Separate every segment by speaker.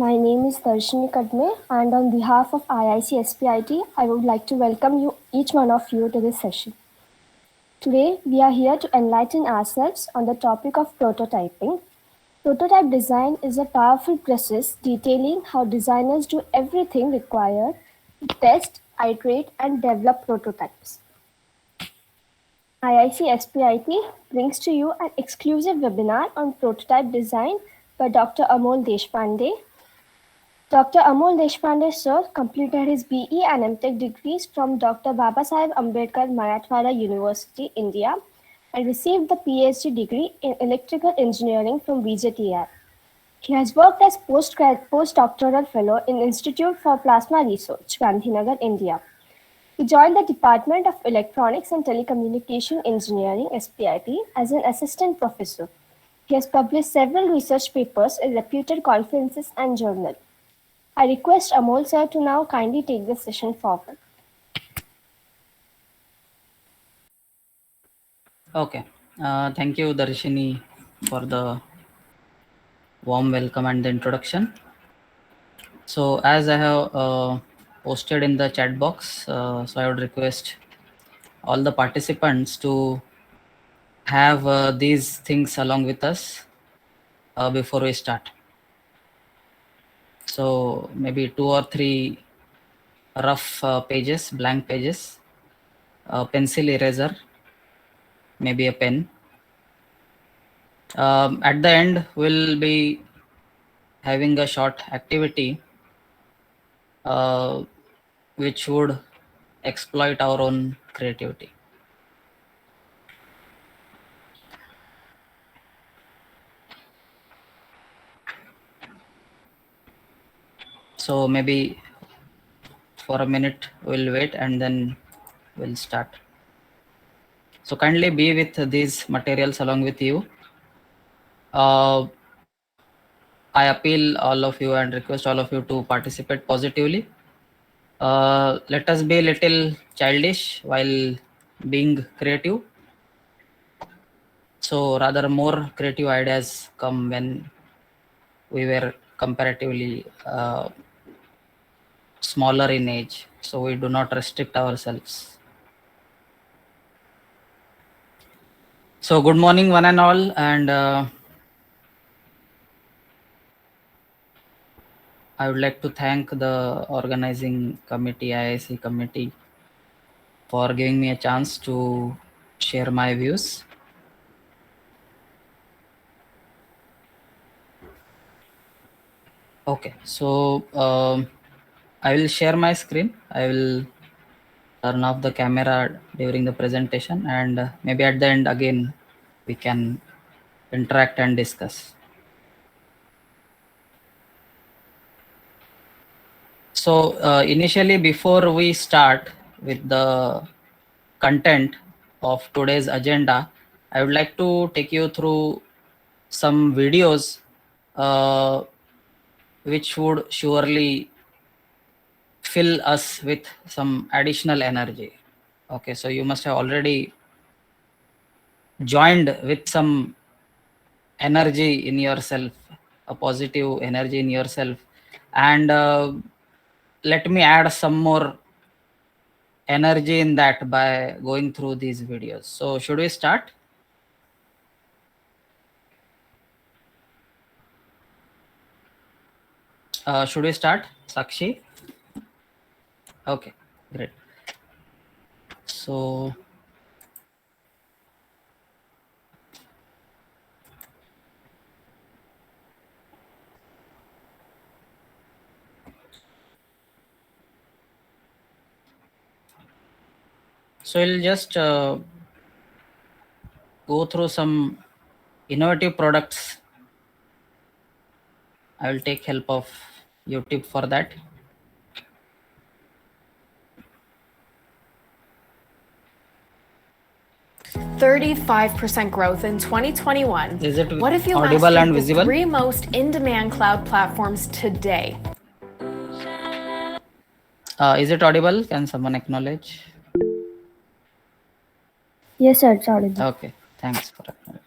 Speaker 1: My name is Darshini Kadme, and on behalf of IIC SPIT, I would like to welcome each one of you to this session. Today, we are here to enlighten ourselves on the topic of prototyping. Prototype design is a powerful process detailing how designers do everything required to test, iterate, and develop prototypes. IIC SPIT brings to you an exclusive webinar on prototype design by Dr. Amol Deshpande. Dr. Amol Deshpande sir completed his BE and MTech degrees from Dr. Babasaheb Ambedkar Marathwada University, India, and received the PhD degree in electrical engineering from VJTR. He has worked as postdoctoral fellow in Institute for Plasma Research, Gandhinagar, India. He joined the Department of Electronics and Telecommunication Engineering, SPIT, as an assistant professor. He has published several research papers in reputed conferences and journals. I request Amol sir to now kindly take this session forward.
Speaker 2: Okay. Thank you, Darshini, for the warm welcome and the introduction. So, as I have posted in the chat box, so I would request all the participants to have these things along with us before we start. So, maybe 2 or 3 rough pages, blank pages, pencil eraser, maybe a pen. At the end, we'll be having a short activity which would exploit our own creativity. So maybe for a minute we'll wait and then we'll start. So kindly be with these materials along with you. I appeal all of you and request all of you to participate positively. Let us be a little childish while being creative. So rather more creative ideas come when we were comparatively smaller in age. So we do not restrict ourselves. So good morning one and all, and I would like to thank the organizing committee, IIC committee, for giving me a chance to share my views. Okay, so I will share my screen. I will turn off the camera during the presentation, and maybe at the end again we can interact and discuss. So initially, before we start with the content of today's agenda, I would like to take you through some videos which would surely fill us with some additional energy. Okay, so you must have already joined with some energy in yourself, a positive energy in yourself, and let me add some more energy in that by going through these videos. So should we start? Should we start, Sakshi? Okay, great. So we'll just go through some innovative products. I will take help of YouTube for that.
Speaker 3: 35% growth in 2021.
Speaker 2: Is it
Speaker 3: What if you
Speaker 2: audible and
Speaker 3: mastered the
Speaker 2: visible?
Speaker 3: 3 most in-demand cloud platforms today?
Speaker 2: Is it audible? Can someone acknowledge?
Speaker 1: Yes, sir, it's audible.
Speaker 2: Okay, thanks for acknowledging.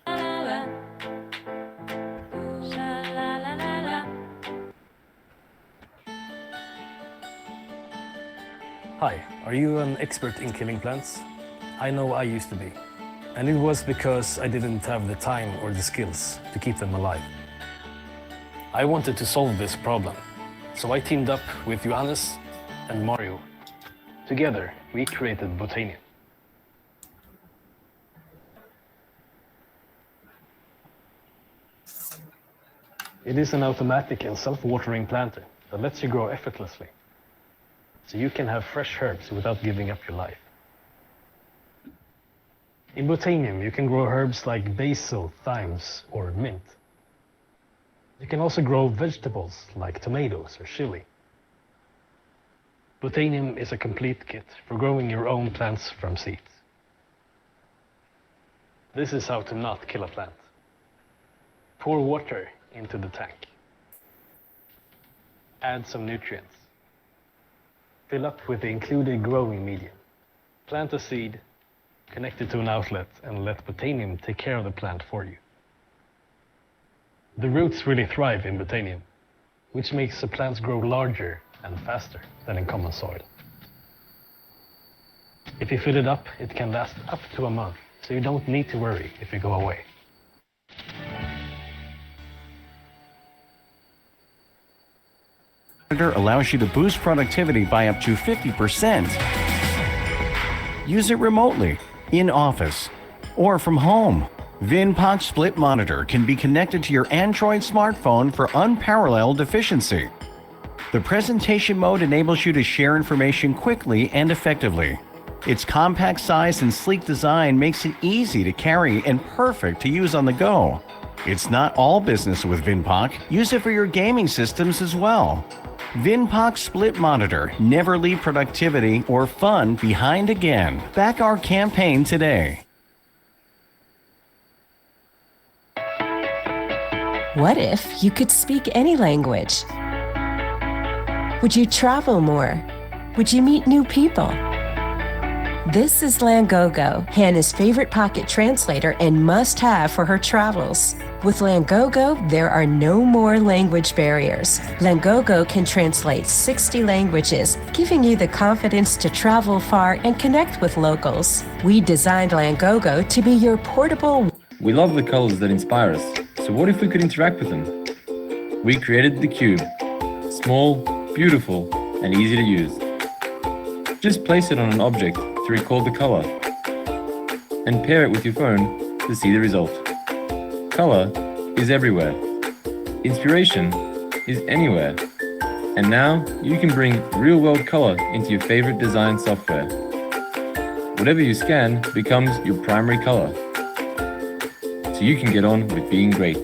Speaker 4: Hi, are you an expert in killing plants? I know I used to be. And it was because I didn't have the time or the skills to keep them alive. I wanted to solve this problem, so I teamed up with Johannes and Mario. Together, we created Botanium. It is an automatic and self-watering planter that lets you grow effortlessly, so you can have fresh herbs without giving up your life. In Botanium, you can grow herbs like basil, thymes, or mint. You can also grow vegetables like tomatoes or chili. Botanium is a complete kit for growing your own plants from seeds. This is how to not kill a plant. Pour water into the tank. Add some nutrients. Fill up with the included growing medium. Plant a seed, connect it to an outlet, and let Botanium take care of the plant for you. The roots really thrive in Botanium, which makes the plants grow larger and faster than in common soil. If you fill it up, it can last up to a month, so you don't need to worry if you go away.
Speaker 5: Allows you to boost productivity by up to 50%. Use it remotely, in office, or from home. VinPOC Split Monitor can be connected to your Android smartphone for unparalleled efficiency. The presentation mode enables you to share information quickly and effectively. Its compact size and sleek design makes it easy to carry and perfect to use on the go. It's not all business with VinPOC. Use it for your gaming systems as well. VinPOC Split Monitor. Never leave productivity or fun behind again. Back our campaign today.
Speaker 6: What if you could speak any language? Would you travel more? Would you meet new people? This is Langogo, Hannah's favorite pocket translator and must-have for her travels. With Langogo, there are no more language barriers. Langogo can translate 60 languages, giving you the confidence to travel far and connect with locals. We designed Langogo to be your portable.
Speaker 7: We love the colors that inspire us, so what if we could interact with them? We created the cube. Small, beautiful, and easy to use. Just place it on an object to record the color, and pair it with your phone to see the result. Color is everywhere. Inspiration is anywhere. And now you can bring real-world color into your favorite design software. Whatever you scan becomes your primary color, so you can get on with being great.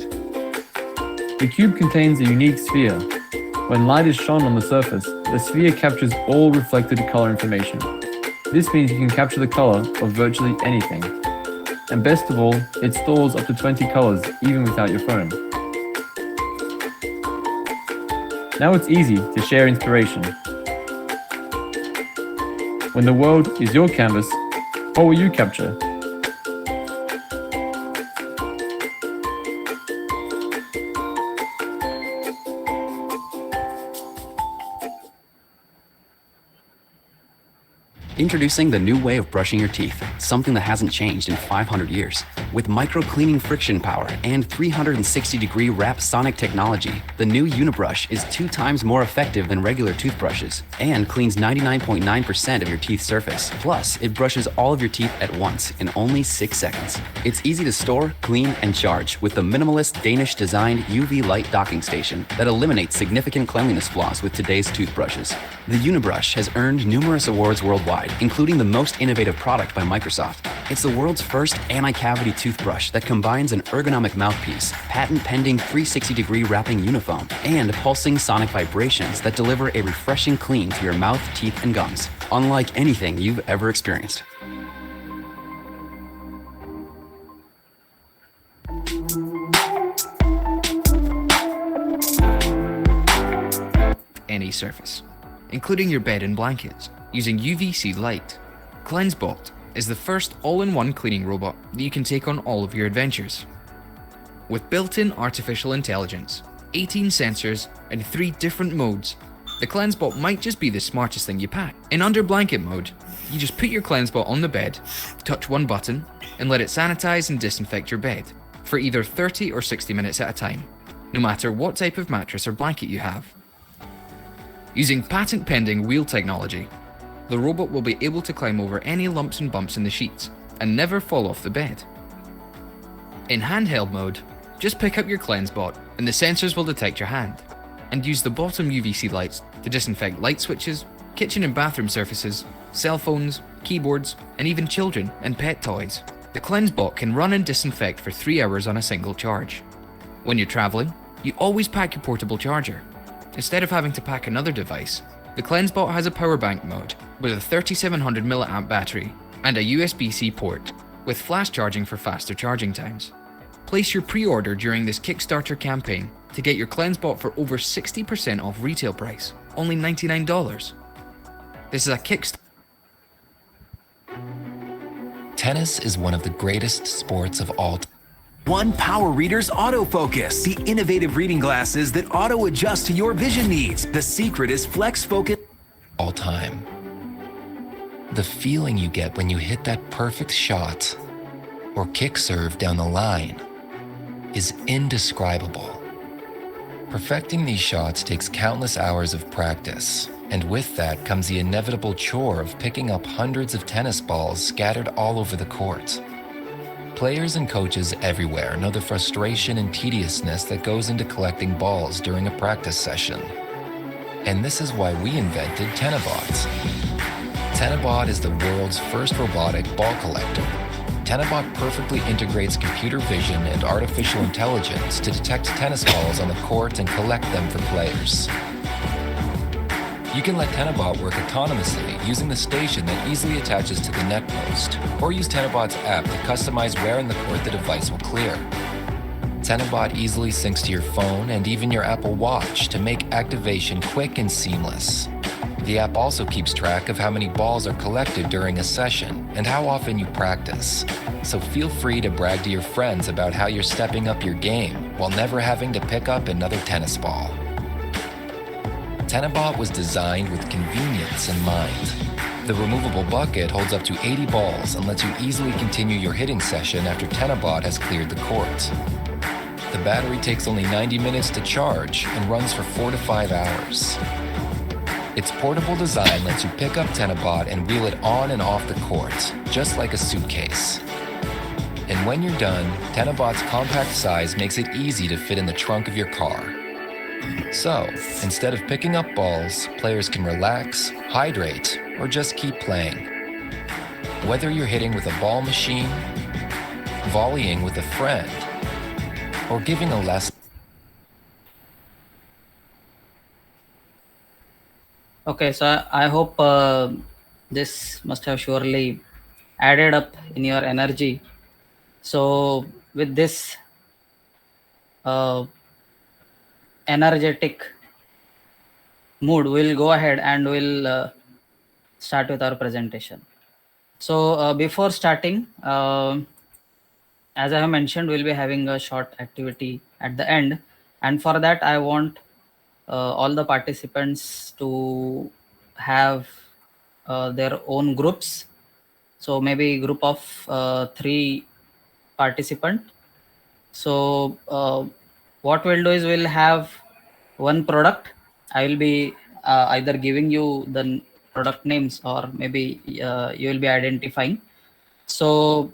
Speaker 8: The cube contains a unique sphere. When light is shone on the surface, the sphere captures all reflected color information. This means you can capture the color of virtually anything. And best of all, it stores up to 20 colors even without your phone. Now it's easy to share inspiration. When the world is your canvas, what will you capture?
Speaker 9: Introducing the new way of brushing your teeth, something that hasn't changed in 500 years. With micro-cleaning friction power and 360-degree wrap sonic technology, the new Unibrush is 2 times more effective than regular toothbrushes and cleans 99.9% of your teeth surface. Plus, it brushes all of your teeth at once in only 6 seconds. It's easy to store, clean, and charge with the minimalist Danish-designed UV light docking station that eliminates significant cleanliness flaws with today's toothbrushes. The Unibrush has earned numerous awards worldwide, including the most innovative product by Microsoft. It's the world's first anti-cavity toothbrush that combines an ergonomic mouthpiece, patent-pending 360-degree wrapping unifoam, and pulsing sonic vibrations that deliver a refreshing clean to your mouth, teeth, and gums, unlike anything you've ever experienced.
Speaker 10: Any surface, including your bed and blankets, using UVC light. CleanseBot is the first all-in-one cleaning robot that you can take on all of your adventures. With built-in artificial intelligence, 18 sensors, and 3 different modes, the CleanseBot might just be the smartest thing you pack. In under blanket mode, you just put your CleanseBot on the bed, touch one button, and let it sanitize and disinfect your bed for either 30 or 60 minutes at a time, no matter what type of mattress or blanket you have. Using patent-pending wheel technology, the robot will be able to climb over any lumps and bumps in the sheets and never fall off the bed. In handheld mode, just pick up your CleanseBot and the sensors will detect your hand, and use the bottom UVC lights to disinfect light switches, kitchen and bathroom surfaces, cell phones, keyboards, and even children and pet toys. The CleanseBot can run and disinfect for 3 hours on a single charge. When you're traveling, you always pack your portable charger. Instead of having to pack another device, the CleanseBot has a power bank mode with a 3700 mAh battery and a USB-C port with flash charging for faster charging times. Place your pre-order during this Kickstarter campaign to get your CleanseBot for over 60% off retail price, only $99. This is a Kickstarter.
Speaker 11: Tennis is one of the greatest sports of all time.
Speaker 12: One Power Reader's autofocus, the innovative reading glasses that auto-adjust to your vision needs. The secret is Flex Focus.
Speaker 11: All time. The feeling you get when you hit that perfect shot or kick serve down the line is indescribable. Perfecting these shots takes countless hours of practice, and with that comes the inevitable chore of picking up hundreds of tennis balls scattered all over the court. Players and coaches everywhere know the frustration and tediousness that goes into collecting balls during a practice session. And this is why we invented Tenabot. Tenabot is the world's first robotic ball collector. Tenabot perfectly integrates computer vision and artificial intelligence to detect tennis balls on the court and collect them for players. You can let Tenabot work autonomously using the station that easily attaches to the net post, or use Tenabot's app to customize where in the court the device will clear. Tenabot easily syncs to your phone and even your Apple Watch to make activation quick and seamless. The app also keeps track of how many balls are collected during a session and how often you practice. So feel free to brag to your friends about how you're stepping up your game while never having to pick up another tennis ball. Tenabot was designed with convenience in mind. The removable bucket holds up to 80 balls and lets you easily continue your hitting session after Tenabot has cleared the court. The battery takes only 90 minutes to charge and runs for 4 to 5 hours. Its portable design lets you pick up Tenabot and wheel it on and off the court, just like a suitcase. And when you're done, Tenabot's compact size makes it easy to fit in the trunk of your car. So, instead of picking up balls, players can relax, hydrate, or just keep playing. Whether you're hitting with a ball machine, volleying with a friend, or giving a lesson.
Speaker 2: Okay, so I hope this must have surely added up in your energy. So with this energetic mood, we'll go ahead and we'll start with our presentation. So before starting, as I have mentioned, we'll be having a short activity at the end, and for that I want all the participants to have their own groups. So maybe group of 3 participants. So what we'll do is we'll have one product. I will be either giving you the product names, or maybe you will be identifying. So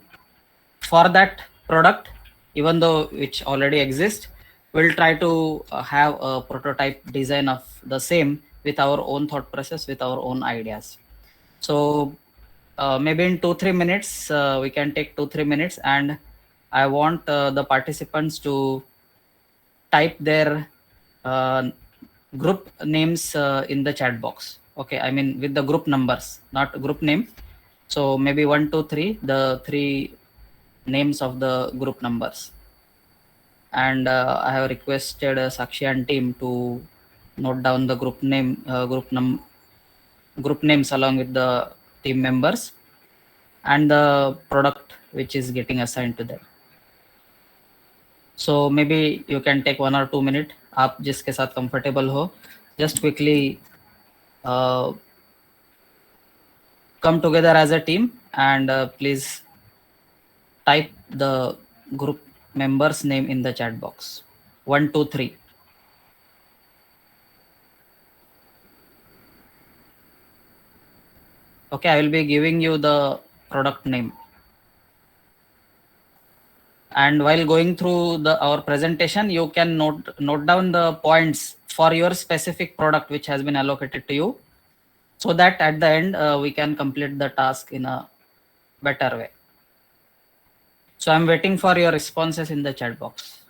Speaker 2: for that product, even though which already exists, we'll try to have a prototype design of the same with our own thought process, with our own ideas. So maybe in 2-3 minutes, we can take 2-3 minutes, and I want the participants to type their group names in the chat box. Okay, I mean with the group numbers, not group name. So maybe 1, 2, 3, the 3 names of the group numbers. And I have requested Sakshi and team to note down the group name, group names along with the team members and the product which is getting assigned to them. So maybe you can take 1 or 2 minutes. आप जिसके साथ comfortable हो, just quickly come together as a team and please type the group members name in the chat box. 1 2 3. Okay, I will be giving you the product name. And while going through our presentation, you can note down the points for your specific product which has been allocated to you, so that at the end we can complete the task in a better way. So I'm waiting for your responses in the chat box.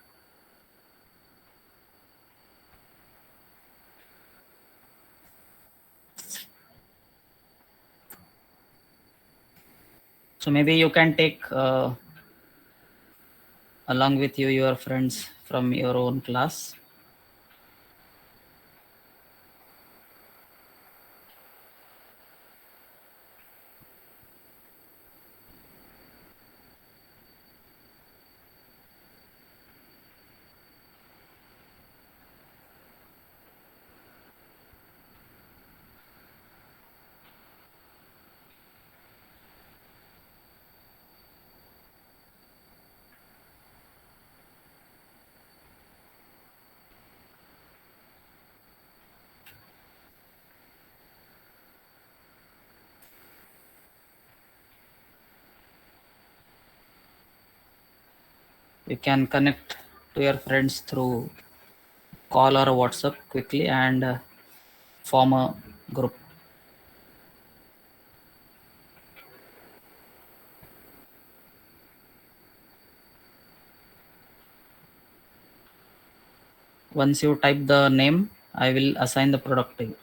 Speaker 2: So maybe you can take along with you your friends from your own class. You can connect to your friends through call or WhatsApp quickly and form a group. Once you type the name, I will assign the product to you.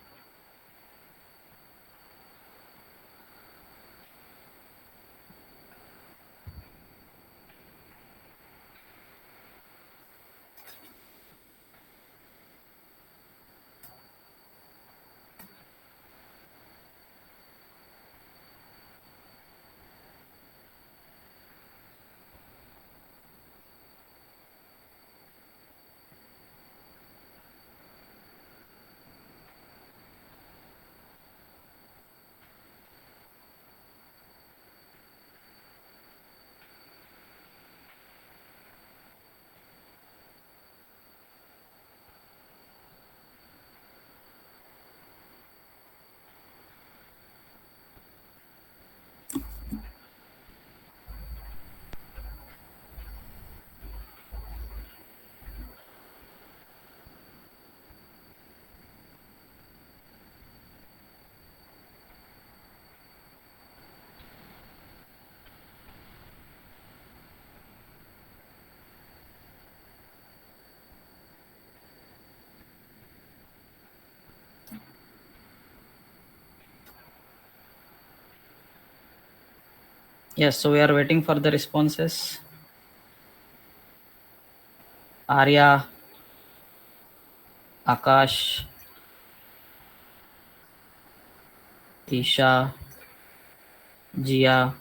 Speaker 2: Yes, so we are waiting for the responses. Arya, Akash, Isha, Jia.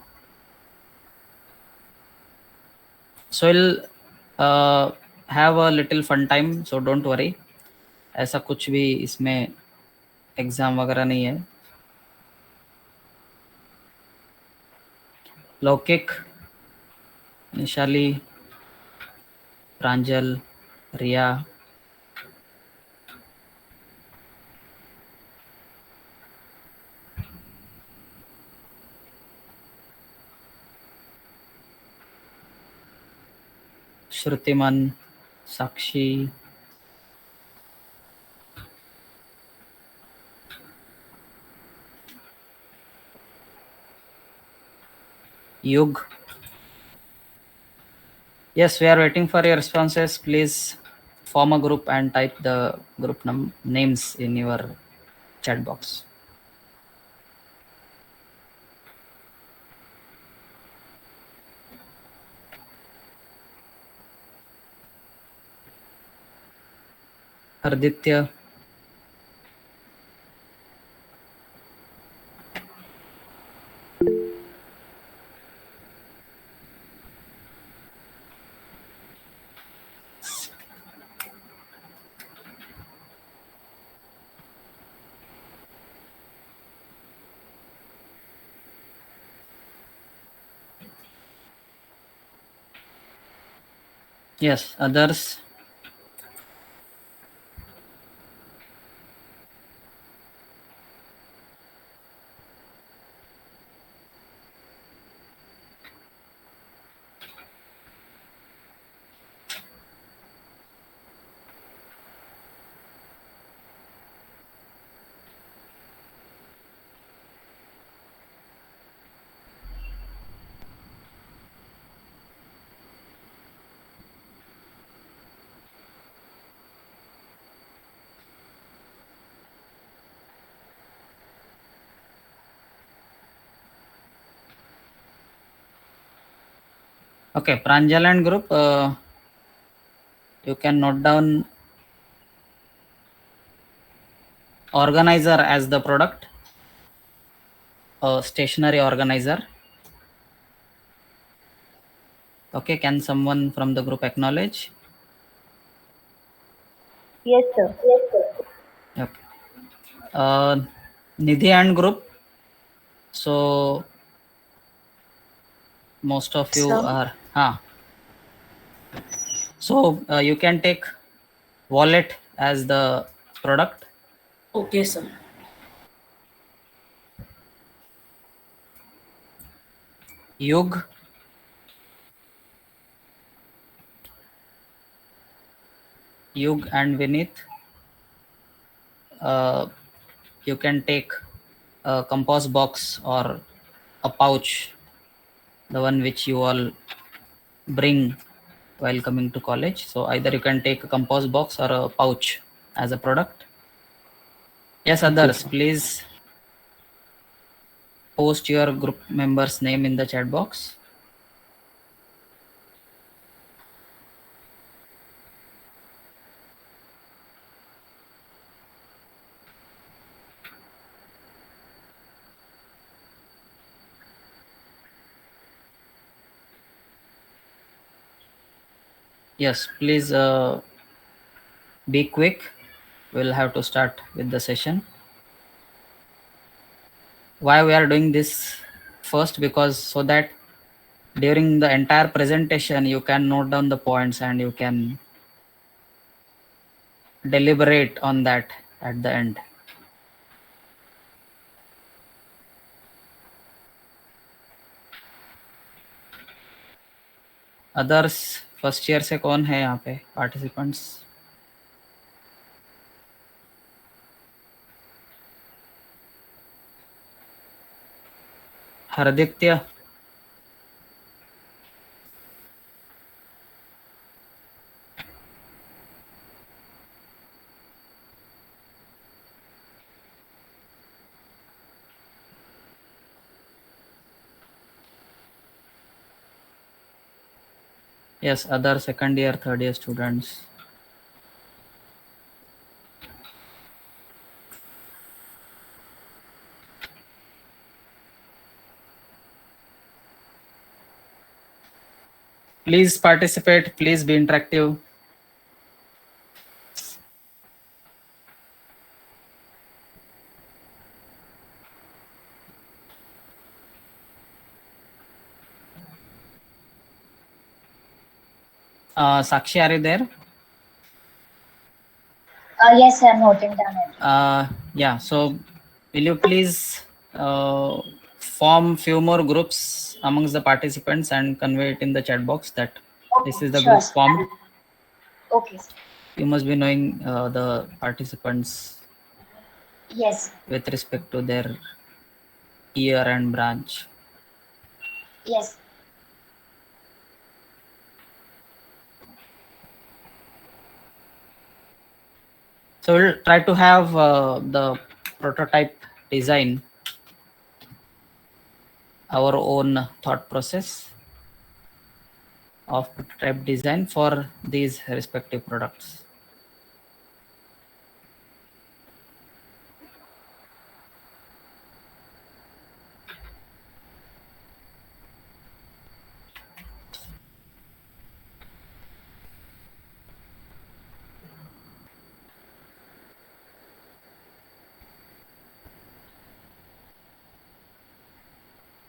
Speaker 2: So we'll have a little fun time, so don't worry. ऐसा कुछ भी इसमें exam वगैरह नहीं है. लौकिक, निशाली, प्रांजल, रिया, श्रुतिमन, साक्षी, युग. Yes, we are waiting for your responses. Please form a group and type the group names in your chat box. Arditya, Yes, others. Okay, Pranjal and group, you can note down organizer as the product, stationary organizer. Okay, can someone from the group acknowledge?
Speaker 13: Yes, sir.
Speaker 2: Okay. Nidhi and group. So most of you
Speaker 13: Sir.
Speaker 2: are. So you can take wallet as the product.
Speaker 13: Okay, sir.
Speaker 2: Yug. Yug and Vinith. You can take a compass box or a pouch, the one which you all bring while coming to college. So either you can take a compass box or a pouch as a product. Yes, others, please post your group members' name in the chat box. Yes, please be quick. We'll have to start with the session. Why we are doing this first? Because so that during the entire presentation you can note down the points and you can deliberate on that at the end. Others first year से कौन है यहाँ पे participants? हरदित्य, yes, other second year, third year students. Please participate, please be interactive. Sakshi, are you there?
Speaker 13: Yes, I'm noting down.
Speaker 2: Yeah, so will you please form few more groups amongst the participants and convey it in the chat box that this is the
Speaker 13: Sure,
Speaker 2: group
Speaker 13: sir.
Speaker 2: formed.
Speaker 13: Okay, sir.
Speaker 2: You must be knowing the participants.
Speaker 13: Yes.
Speaker 2: With respect to their year and branch.
Speaker 13: Yes.
Speaker 2: So we'll try to have the prototype design our own thought process of prototype design for these respective products.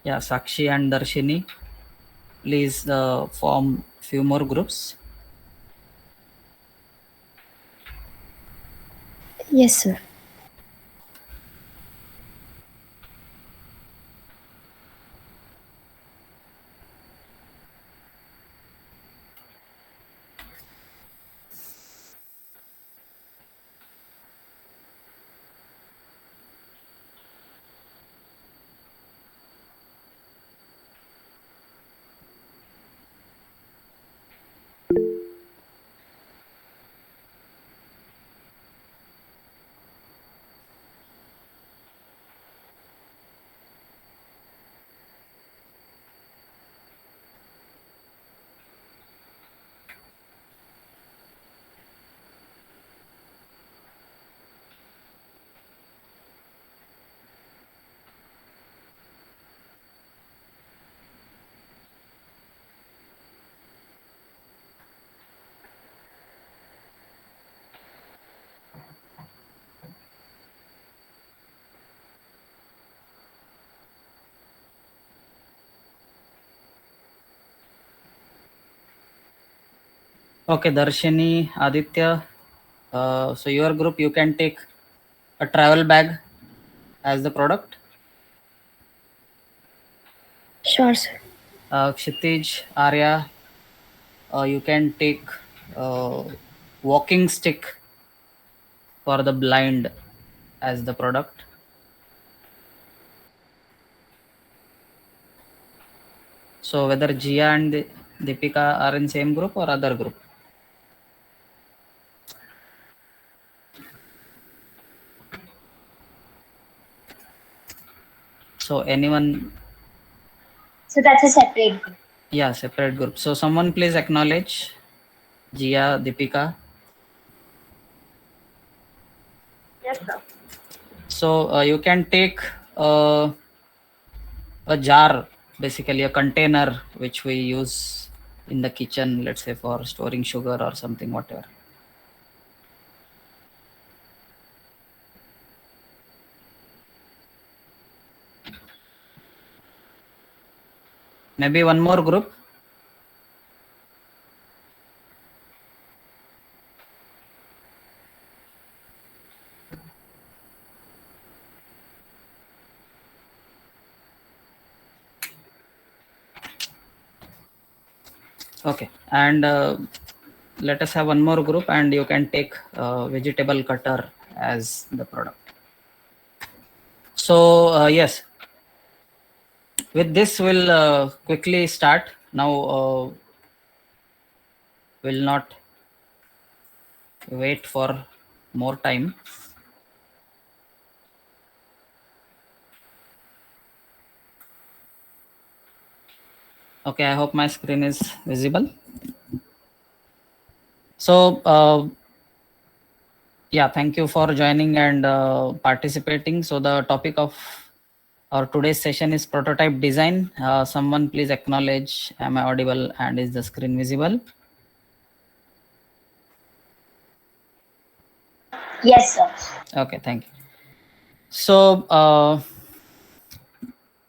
Speaker 2: Yeah, Sakshi and Darshini, please form few more groups
Speaker 1: Yes, sir.
Speaker 2: Okay, Darshini, Aditya. So your group, you can take a travel bag as the product.
Speaker 1: Sure, sir.
Speaker 2: Kshitij, Arya, you can take walking stick for the blind as the product. So whether Jia and Deepika are in same group or other group? So anyone?
Speaker 13: So that's a separate group.
Speaker 2: Yeah, separate group. So someone please acknowledge Jia, Deepika.
Speaker 14: Yes, sir.
Speaker 2: So you can take a jar, basically a container which we use in the kitchen, let's say for storing sugar or something, whatever. Maybe one more group. Okay, and let us have one more group, and you can take vegetable cutter as the product. So yes, with this we'll quickly start now. Will not wait for more time. Okay, I hope my screen is visible. So yeah, thank you for joining and participating. So the topic of our today's session is prototype design. Someone please acknowledge, am I audible and is the screen visible?
Speaker 13: Yes, sir.
Speaker 2: Okay, thank you. So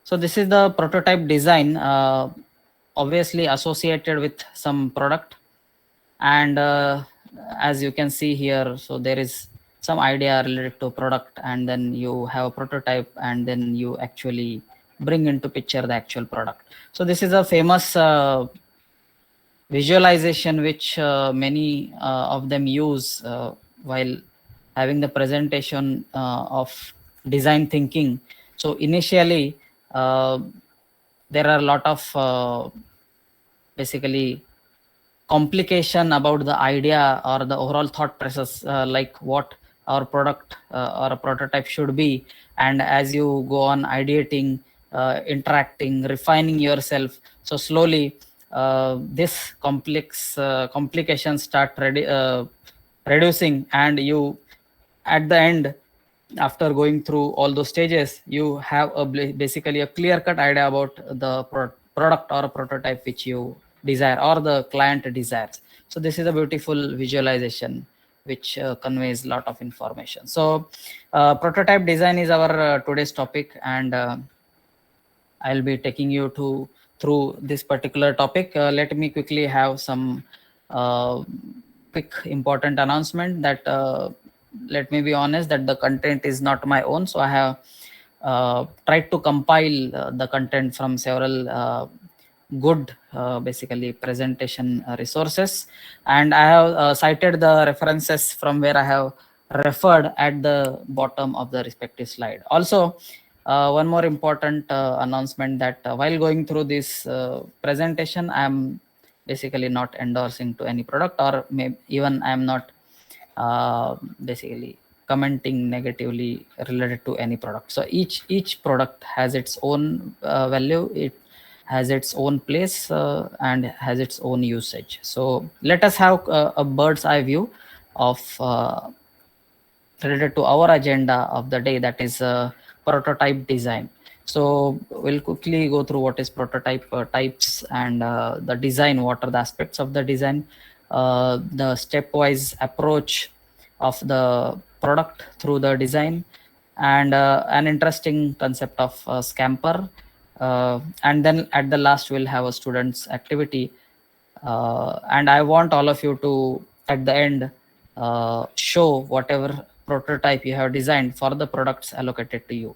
Speaker 2: so this is the prototype design, obviously associated with some product. And as you can see here, so there is some idea related to product, and then you have a prototype, and then you actually bring into picture the actual product. So this is a famous visualization which many of them use while having the presentation of design thinking. So initially there are a lot of basically complication about the idea or the overall thought process, like what our product or a prototype should be. And as you go on ideating, interacting, refining yourself, so slowly this complications start reducing, and you at the end, after going through all those stages, you have basically a clear cut idea about the product or a prototype which you desire or the client desires. So this is a beautiful visualization which conveys a lot of information. So prototype design is our today's topic, and I'll be taking you through this particular topic. Let me quickly have some quick important announcement that let me be honest that the content is not my own. So I have tried to compile the content from several good basically presentation resources, and I have cited the references from where I have referred at the bottom of the respective slide. Also, one more important announcement that while going through this presentation, I am basically not endorsing to any product, or maybe even I am not basically commenting negatively related to any product. So each product has its own value, it has its own place, and has its own usage. So let us have a bird's eye view of related to our agenda of the day, that is prototype design. So we'll quickly go through what is prototype types, and the design, what are the aspects of the design, the stepwise approach of the product through the design, and an interesting concept of scamper, and then at the last we'll have a student's activity, and I want all of you to at the end show whatever prototype you have designed for the products allocated to you.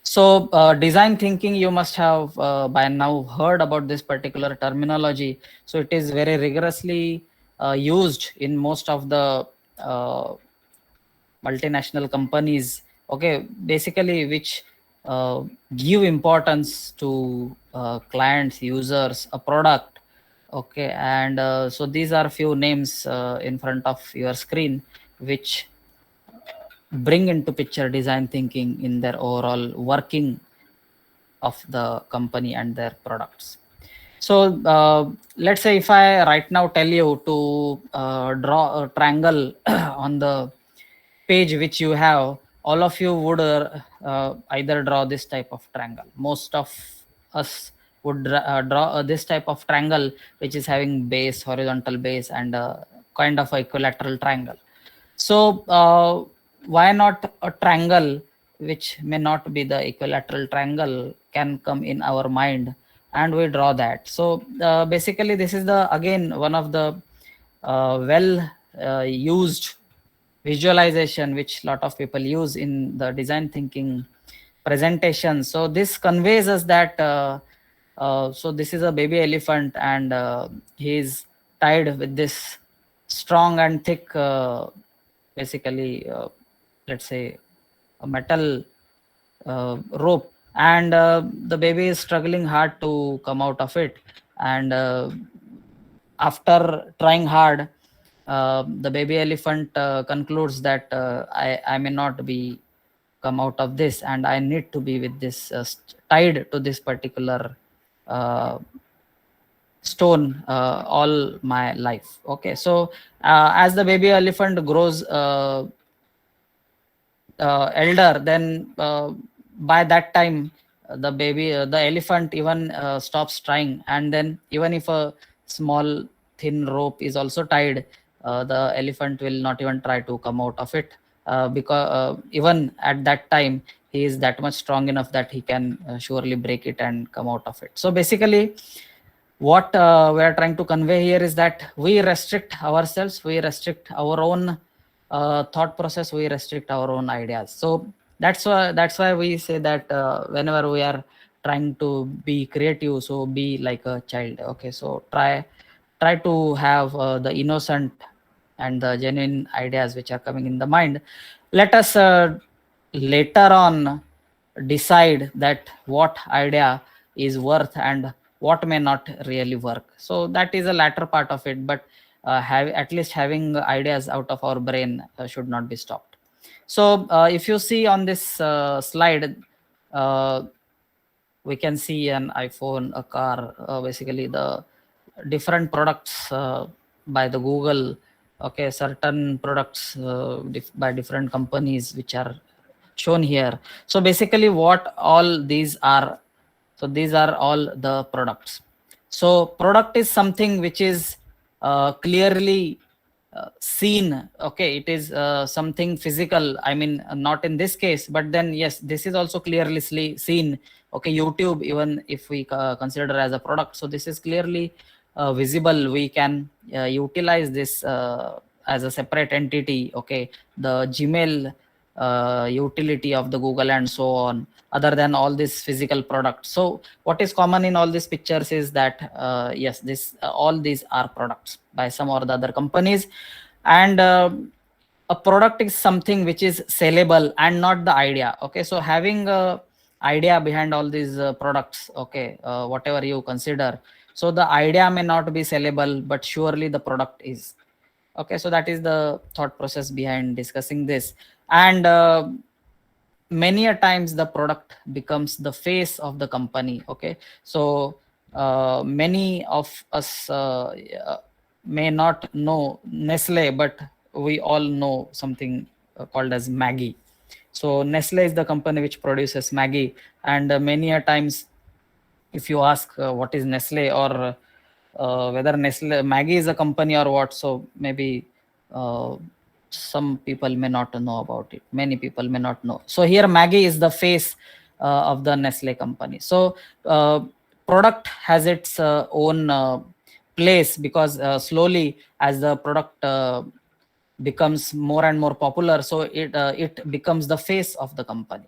Speaker 2: So design thinking, you must have by now heard about this particular terminology. So it is very rigorously used in most of the multinational companies, okay, basically which give importance to clients, users, a product, okay. And so these are few names in front of your screen which bring into picture design thinking in their overall working of the company and their products. So let's say if I right now tell you to draw a triangle on the page which you have, all of you would either draw this type of triangle. Most of us would draw this type of triangle which is having base, horizontal base, and kind of a equilateral triangle. So why not a triangle which may not be the equilateral triangle can come in our mind, and we draw that. So basically this is the again one of the well used visualization which lot of people use in the design thinking presentation. So this conveys us that so this is a baby elephant, and he is tied with this strong and thick basically let's say a metal rope, and the baby is struggling hard to come out of it, and after trying hard, the baby elephant concludes that I may not be come out of this, and I need to be with this tied to this particular stone all my life. Okay, so as the baby elephant grows elder, then by that time the elephant even stops trying, and then even if a small thin rope is also tied, the elephant will not even try to come out of it, because even at that time he is that much strong enough that he can surely break it and come out of it. So basically what we are trying to convey here is that we restrict ourselves, we restrict our own thought process, we restrict our own ideas. So that's why we say that whenever we are trying to be creative, so be like a child. Okay, so try to have the innocent and the genuine ideas which are coming in the mind. Let us later on decide that what idea is worth and what may not really work. So that is a latter part of it, but have at least having ideas out of our brain should not be stopped. So if you see on this slide, we can see an iPhone, a car, basically the different products by the Google, okay, certain products by different companies which are shown here. So basically what all these are, so these are all the products. So product is something which is clearly seen, okay, it is something physical, I mean not in this case, but then yes, this is also clearly seen. Okay, YouTube, even if we consider as a product, so this is clearly visible. We can utilize this as a separate entity, okay, the Gmail utility of the Google and so on, other than all these physical products. So what is common in all these pictures is that yes, this all these are products by some or the other companies. And a product is something which is sellable and not the idea. Okay, so having a idea behind all these products, okay, whatever you consider, so the idea may not be sellable, but surely the product is. Okay, so that is the thought process behind discussing this. And many a times the product becomes the face of the company. Okay, so many of us may not know Nestle, but we all know something called as Maggie. So Nestle is the company which produces Maggie, and many a times if you ask what is Nestle, or whether Nestle Maggie is a company or what, so maybe some people may not know about it. Many people may not know. So here Maggie is the face of the Nestle company. So product has its own place, because slowly as the product becomes more and more popular, so it becomes the face of the company.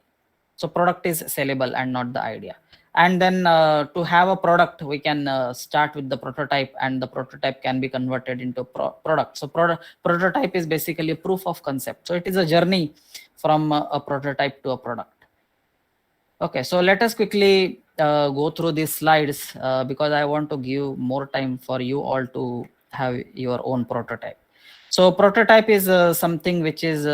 Speaker 2: So product is sellable and not the idea. And then to have a product, we can start with the prototype, and the prototype can be converted into product. So prototype is basically a proof of concept. So it is a journey from a prototype to a product. Okay, so let us quickly go through these slides because I want to give more time for you all to have your own prototype. So prototype is something which is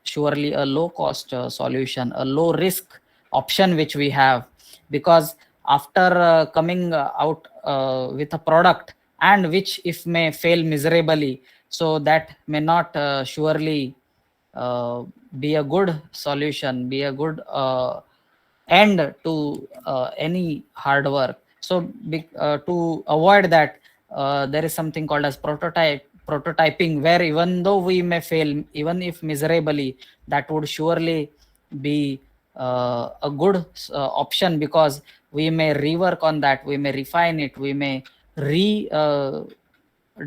Speaker 2: surely a low cost solution, a low risk option which we have, because after coming out with a product, and which if may fail miserably, so that may not surely be a good solution, be a good end to any hard work. So to avoid that, there is something called as prototyping, where even though we may fail, even if miserably, that would surely be a good option, because we may rework on that, we may refine it, we may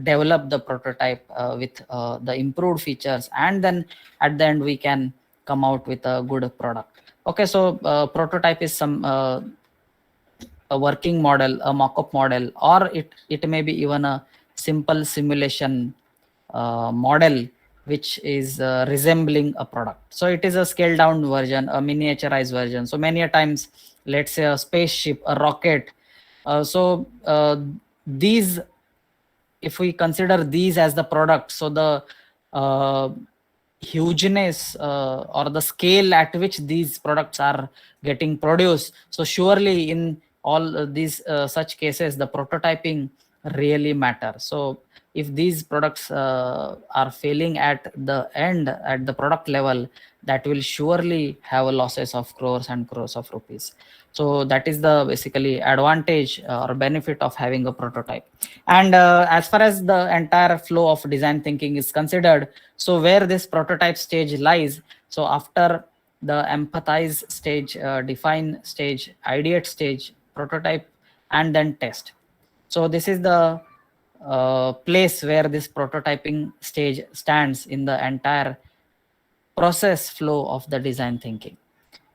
Speaker 2: develop the prototype with the improved features, and then at the end we can come out with a good product. Okay, so prototype is some a working model, a mock-up model, or it may be even a simple simulation model which is resembling a product. So it is a scaled down version, a miniaturized version. So many a times, let's say a spaceship, a rocket. So these, if we consider these as the product, so the hugeness or the scale at which these products are getting produced, so surely in all these such cases, the prototyping really matters. So if these products are failing at the end, at the product level, that will surely have a losses of crores and crores of rupees. So that is the basically advantage or benefit of having a prototype. And as far as the entire flow of design thinking is considered, so where this prototype stage lies, so after the empathize stage, define stage, ideate stage, prototype, and then test. So this is the place where this prototyping stage stands in the entire process flow of the design thinking.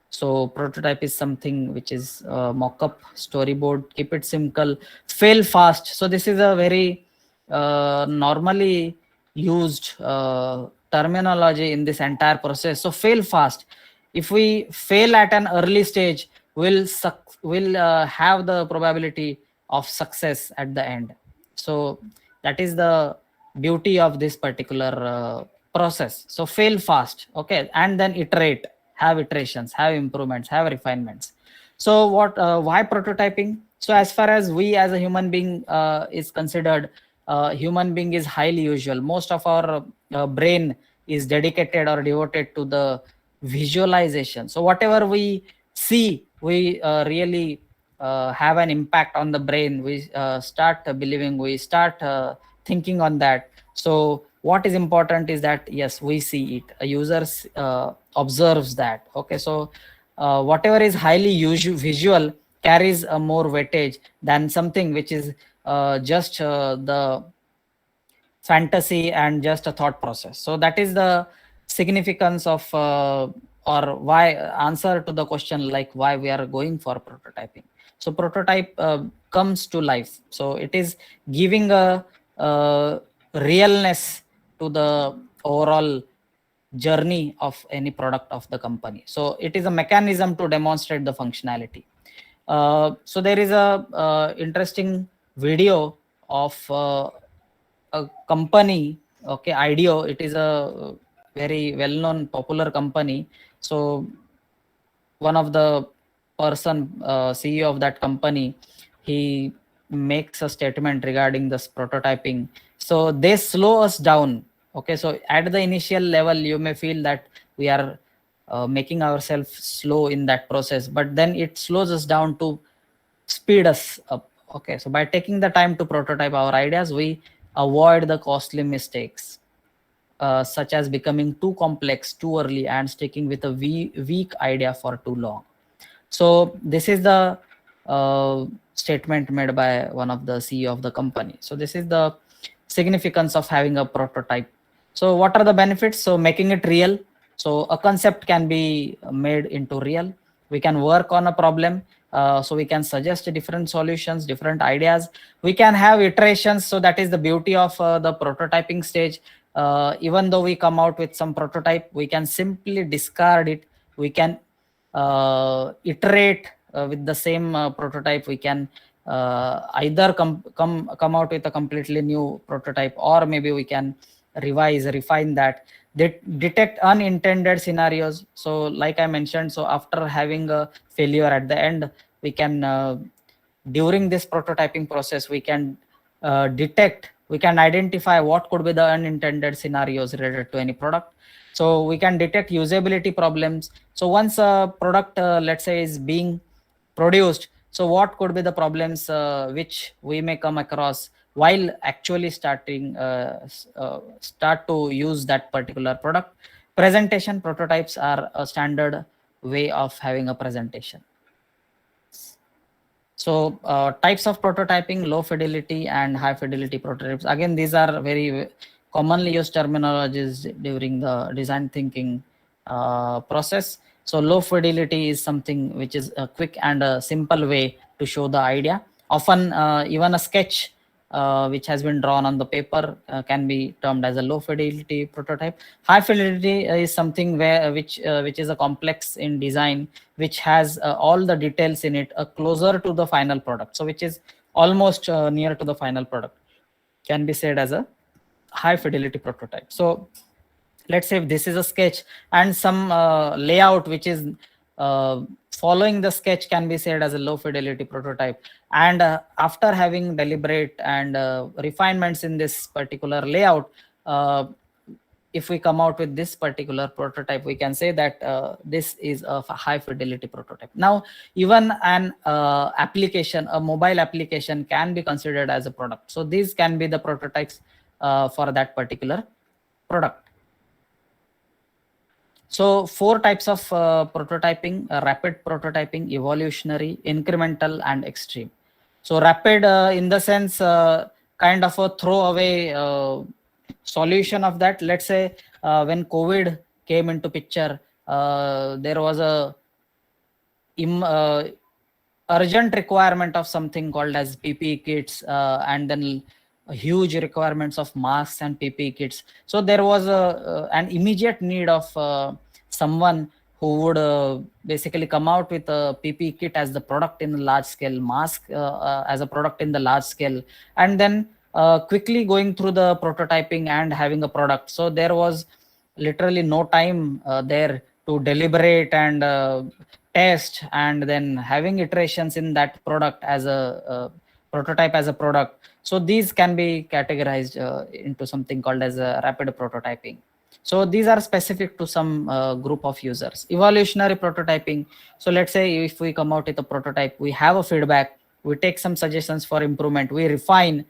Speaker 2: So prototype is something which is mock-up, storyboard, keep it simple, fail fast. So this is a very normally used terminology in this entire process. So fail fast. If we fail at an early stage, we'll have the probability of success at the end. So that is the beauty of this particular process. So fail fast, okay, and then iterate, have iterations, have improvements, have refinements. So what why prototyping? So as far as we as a human being is considered, human being is highly usual. Most of our brain is dedicated or devoted to the visualization. So whatever we see, we really have an impact on the brain. We start believing, we start thinking on that. So what is important is that yes, we see it, a user observes that. Okay, so whatever is highly visual carries a more weightage than something which is just the fantasy and just a thought process. So that is the significance of or why answer to the question like why we are going for prototyping. So prototype comes to life. So it is giving a realness to the overall journey of any product of the company. So it is a mechanism to demonstrate the functionality. So there is a interesting video of a company, okay, IDEO. It is a very well-known popular company. So one of the person, CEO of that company, he makes a statement regarding this prototyping. So they slow us down. Okay, so at the initial level, you may feel that we are making ourselves slow in that process, but then it slows us down to speed us up. Okay, so by taking the time to prototype our ideas, we avoid the costly mistakes, such as becoming too complex too early and sticking with a weak idea for too long. So this is the statement made by one of the CEO of the company. So this is the significance of having a prototype. So what are the benefits? So making it real. So a concept can be made into real. We can work on a problem. So we can suggest different solutions, different ideas. We can have iterations. So that is the beauty of the prototyping stage. Even though we come out with some prototype, we can simply discard it. We can iterate with the same prototype. We can either come out with a completely new prototype, or maybe we can refine that. They detect unintended scenarios. So like I mentioned, so after having a failure at the end, we can during this prototyping process, we can we can identify what could be the unintended scenarios related to any product. So we can detect usability problems. So once a product, let's say, is being produced, so what could be the problems which we may come across while actually start to use that particular product. Presentation prototypes are a standard way of having a presentation. So types of prototyping: low fidelity and high fidelity prototypes. Again, these are very commonly used terminologies during the design thinking process. So low fidelity is something which is a quick and a simple way to show the idea. Often even a sketch which has been drawn on the paper can be termed as a low fidelity prototype. High fidelity is something which is a complex in design, which has all the details in it, closer to the final product. So which is almost near to the final product, can be said as a high fidelity prototype. So let's say if this is a sketch and some layout which is following the sketch can be said as a low fidelity prototype. And after having deliberate and refinements in this particular layout, if we come out with this particular prototype, we can say that this is a high fidelity prototype. Now, even an application, a mobile application, can be considered as a product. So these can be the prototypes for that particular product. So 4 types of prototyping: rapid prototyping, evolutionary, incremental, and extreme. So rapid in the sense kind of a throwaway solution of that. Let's say when COVID came into picture, there was a urgent requirement of something called as PPE kits, and then huge requirements of masks and PPE kits. So there was an immediate need of someone who would basically come out with a PPE kit as the product in the large scale, mask as a product in the large scale, and then quickly going through the prototyping and having a product. So there was literally no time there to deliberate and test, and then having iterations in that product as a prototype as a product. So these can be categorized into something called as a rapid prototyping. So these are specific to some group of users. Evolutionary prototyping: so let's say if we come out with a prototype, we have a feedback, we take some suggestions for improvement, we refine,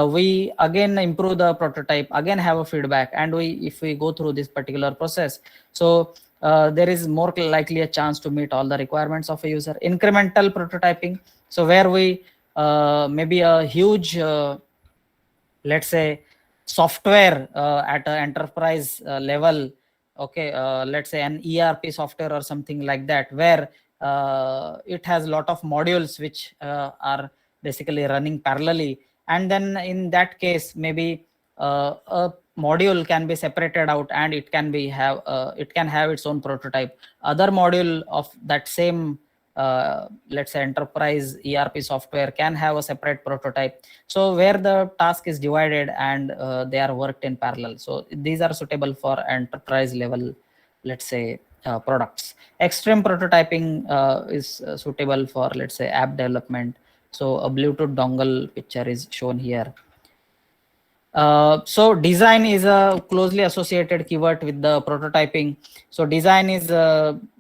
Speaker 2: we again improve the prototype, again have a feedback, and if we go through this particular process, so there is more likely a chance to meet all the requirements of a user. Incremental prototyping: so where we maybe a huge let's say software at an enterprise level, okay, let's say an ERP software or something like that, where it has a lot of modules which are basically running parallelly, and then in that case maybe a module can be separated out and it can have its own prototype. Other module of that same let's say enterprise ERP software can have a separate prototype. So where the task is divided and they are worked in parallel. So these are suitable for enterprise level, let's say, products. Extreme prototyping is suitable for, let's say, app development. So a Bluetooth dongle picture is shown here. So design is a closely associated keyword with the prototyping. So design is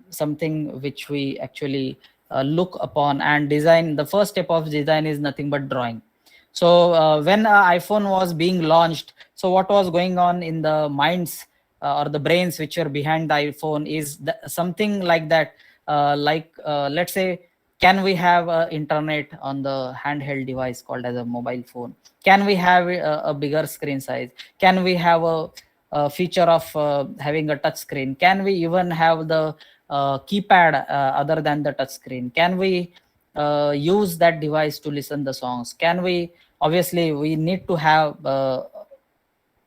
Speaker 2: something which we actually look upon, and design, the first step of design is nothing but drawing. So when iPhone was being launched, so what was going on in the minds or the brains which were behind the iPhone is something like that, let's say, can we have internet on the handheld device called as a mobile phone? Can we have a bigger screen size? Can we have a feature of having a touch screen? Can we even have the keypad other than the touch screen? Can we use that device to listen the songs? Can we, obviously we need to have to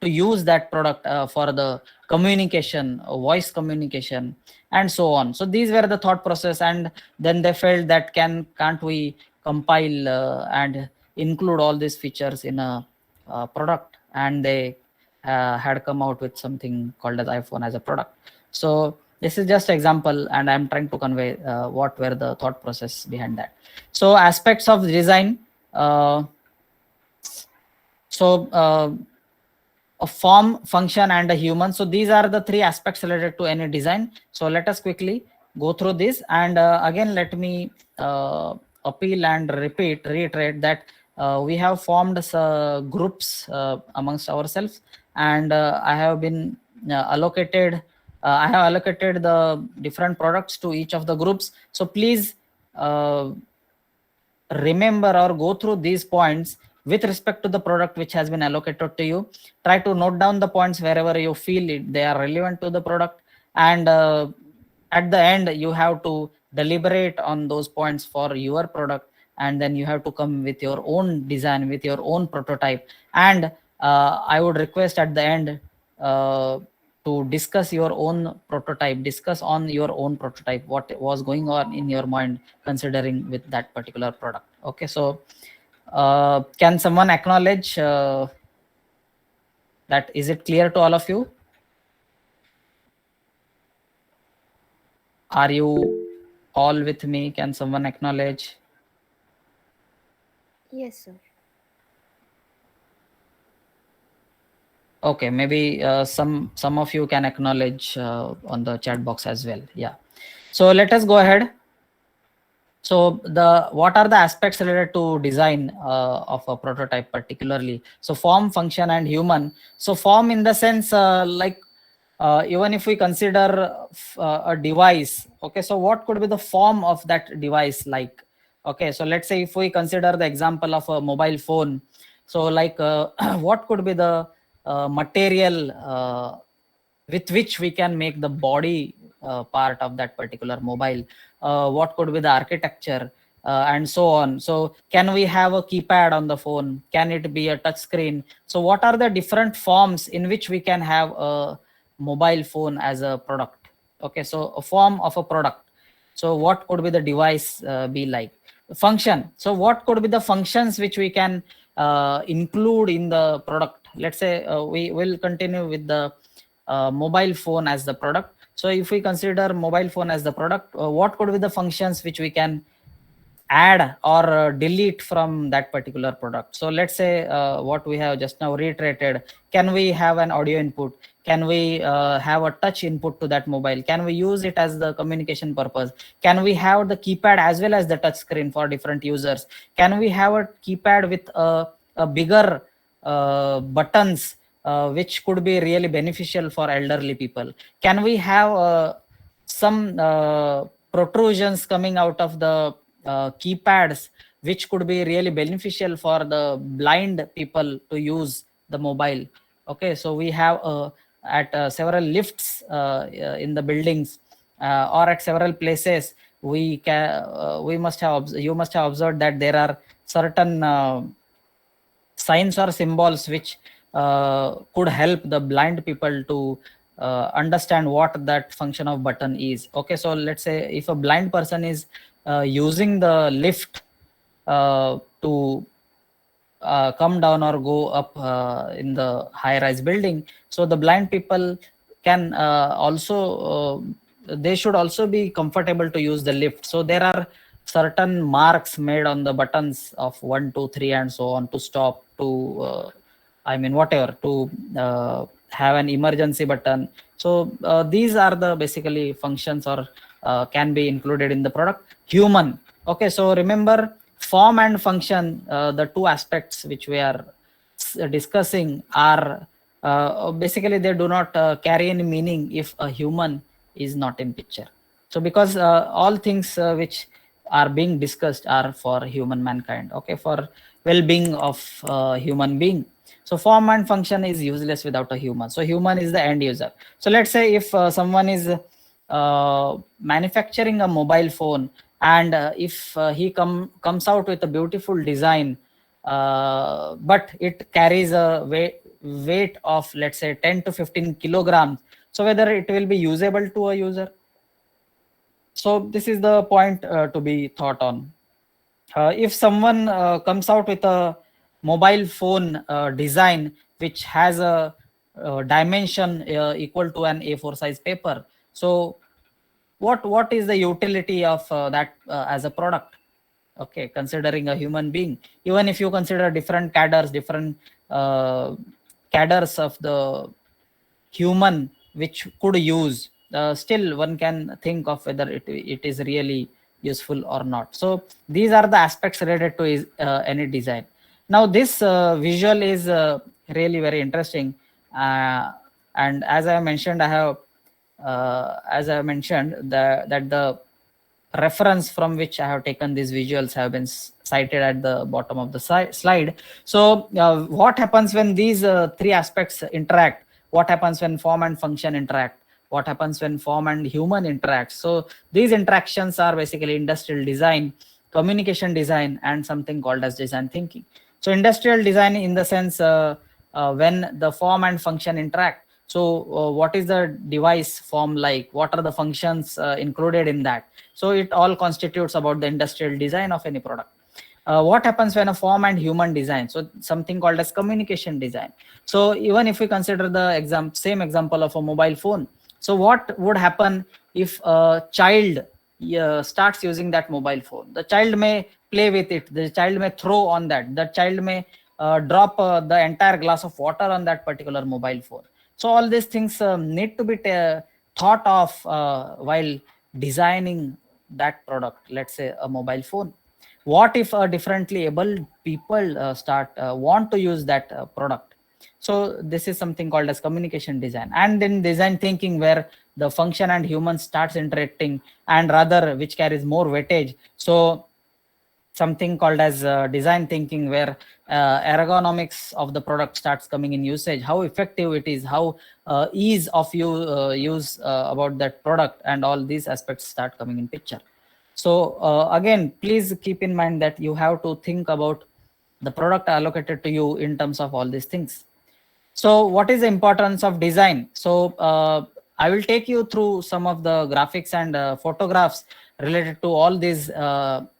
Speaker 2: use that product for the communication, voice communication, and so on. So these were the thought process, and then they felt that can't we compile and include all these features in a product, and they had come out with something called as iPhone as a product. So this is just example, and I'm trying to convey what were the thought process behind that. So aspects of design. A form, function, and a human. So these are the three aspects related to any design. So let us quickly go through this, and again let me appeal and reiterate that we have formed groups amongst ourselves, and I have allocated the different products to each of the groups. So please remember or go through these points with respect to the product which has been allocated to you. Try to note down the points wherever you feel they are relevant to the product, and at the end you have to deliberate on those points for your product, and then you have to come with your own design, with your own prototype. And I would request at the end to discuss your own prototype, discuss on your own prototype what was going on in your mind considering with that particular product. Okay, so can someone acknowledge that? Is it clear to all of you? Are you all with me? Can someone acknowledge?
Speaker 1: Yes, sir.
Speaker 2: Okay, maybe some of you can acknowledge on the chat box as well. Yeah. So let us go ahead. So what are the aspects related to design of a prototype particularly? So form, function, and human. So form in the sense even if we consider a device, okay, so what could be the form of that device like? Okay, so let's say if we consider the example of a mobile phone, so like what could be the material with which we can make the body part of that particular mobile? What could be the architecture, and so on? So can we have a keypad on the phone? Can it be a touch screen? So what are the different forms in which we can have a mobile phone as a product? Okay, so a form of a product. So what could be the device be like? Function. So what could be the functions which we can include in the product? Let's say we will continue with the mobile phone as the product. So if we consider mobile phone as the product, what could be the functions which we can add or delete from that particular product? So let's say what we have just now reiterated. Can we have an audio input? Can we have a touch input to that mobile? Can we use it as the communication purpose? Can we have the keypad as well as the touch screen for different users? Can we have a keypad with a bigger buttons which could be really beneficial for elderly people? Can we have some protrusions coming out of the keypads which could be really beneficial for the blind people to use the mobile? Okay, so we have at several lifts in the buildings or at several places. We must have you must have observed that there are certain signs or symbols which could help the blind people to understand what that function of button is. Okay, so let's say if a blind person is using the lift to come down or go up in the high-rise building, so the blind people can also they should also be comfortable to use the lift. So there are certain marks made on the buttons of 1, 2, 3 and so on to stop, to I mean whatever, to have an emergency button. So these are the basically functions or can be included in the product. Human. Okay, so remember, form and function, the two aspects which we are discussing are basically they do not carry any meaning if a human is not in picture. So because all things which are being discussed are for human mankind, okay, for well-being of human being. So form and function is useless without a human. So human is the end user. So let's say if someone is manufacturing a mobile phone, and if he comes out with a beautiful design, but it carries a weight of, let's say, 10 to 15 kilograms, so whether it will be usable to a user. So this is the point to be thought on. If someone comes out with a mobile phone design which has a dimension equal to an A4 size paper, so what is the utility of that as a product? Okay, considering a human being, even if you consider different different cadres of the human which could use, still one can think of whether it is really useful or not. So these are the aspects related to any design. Now this visual is really very interesting, and as I mentioned, I have that the reference from which I have taken these visuals have been cited at the bottom of the slide. So what happens when these three aspects interact? What happens when form and function interact? What happens when form and human interact? So these interactions are basically industrial design, communication design, and something called as design thinking. So industrial design in the sense when the form and function interact. So what is the device form like? What are the functions included in that? So it all constitutes about the industrial design of any product. What happens when a form and human design? So something called as communication design. So even if we consider the same example of a mobile phone, so what would happen if a child starts using that mobile phone? The child may play with it, the child may throw on that, the child may drop the entire glass of water on that particular mobile phone. So all these things need to be thought of while designing that product, let's say a mobile phone. What if differently abled people want to use that product? So this is something called as communication design. And then design thinking, where the function and human starts interacting, and rather which carries more weightage. So something called as design thinking, where ergonomics of the product starts coming in usage, how effective it is, how ease of use about that product, and all these aspects start coming in picture. So again, please keep in mind that you have to think about the product allocated to you in terms of all these things. So what is the importance of design? So I will take you through some of the graphics and photographs related to all these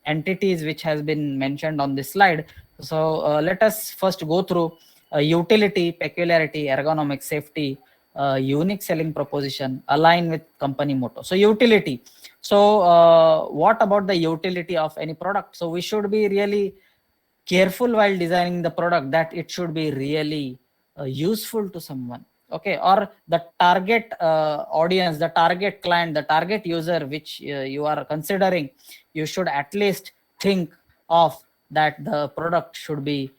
Speaker 2: entities which has been mentioned on this slide. So let us first go through utility, peculiarity, ergonomics, safety, unique selling proposition, align with company motto. So utility. So what about the utility of any product? So we should be really careful while designing the product that it should be really useful to someone, okay, or the target audience, the target client, the target user which you are considering. You should at least think of that the product should be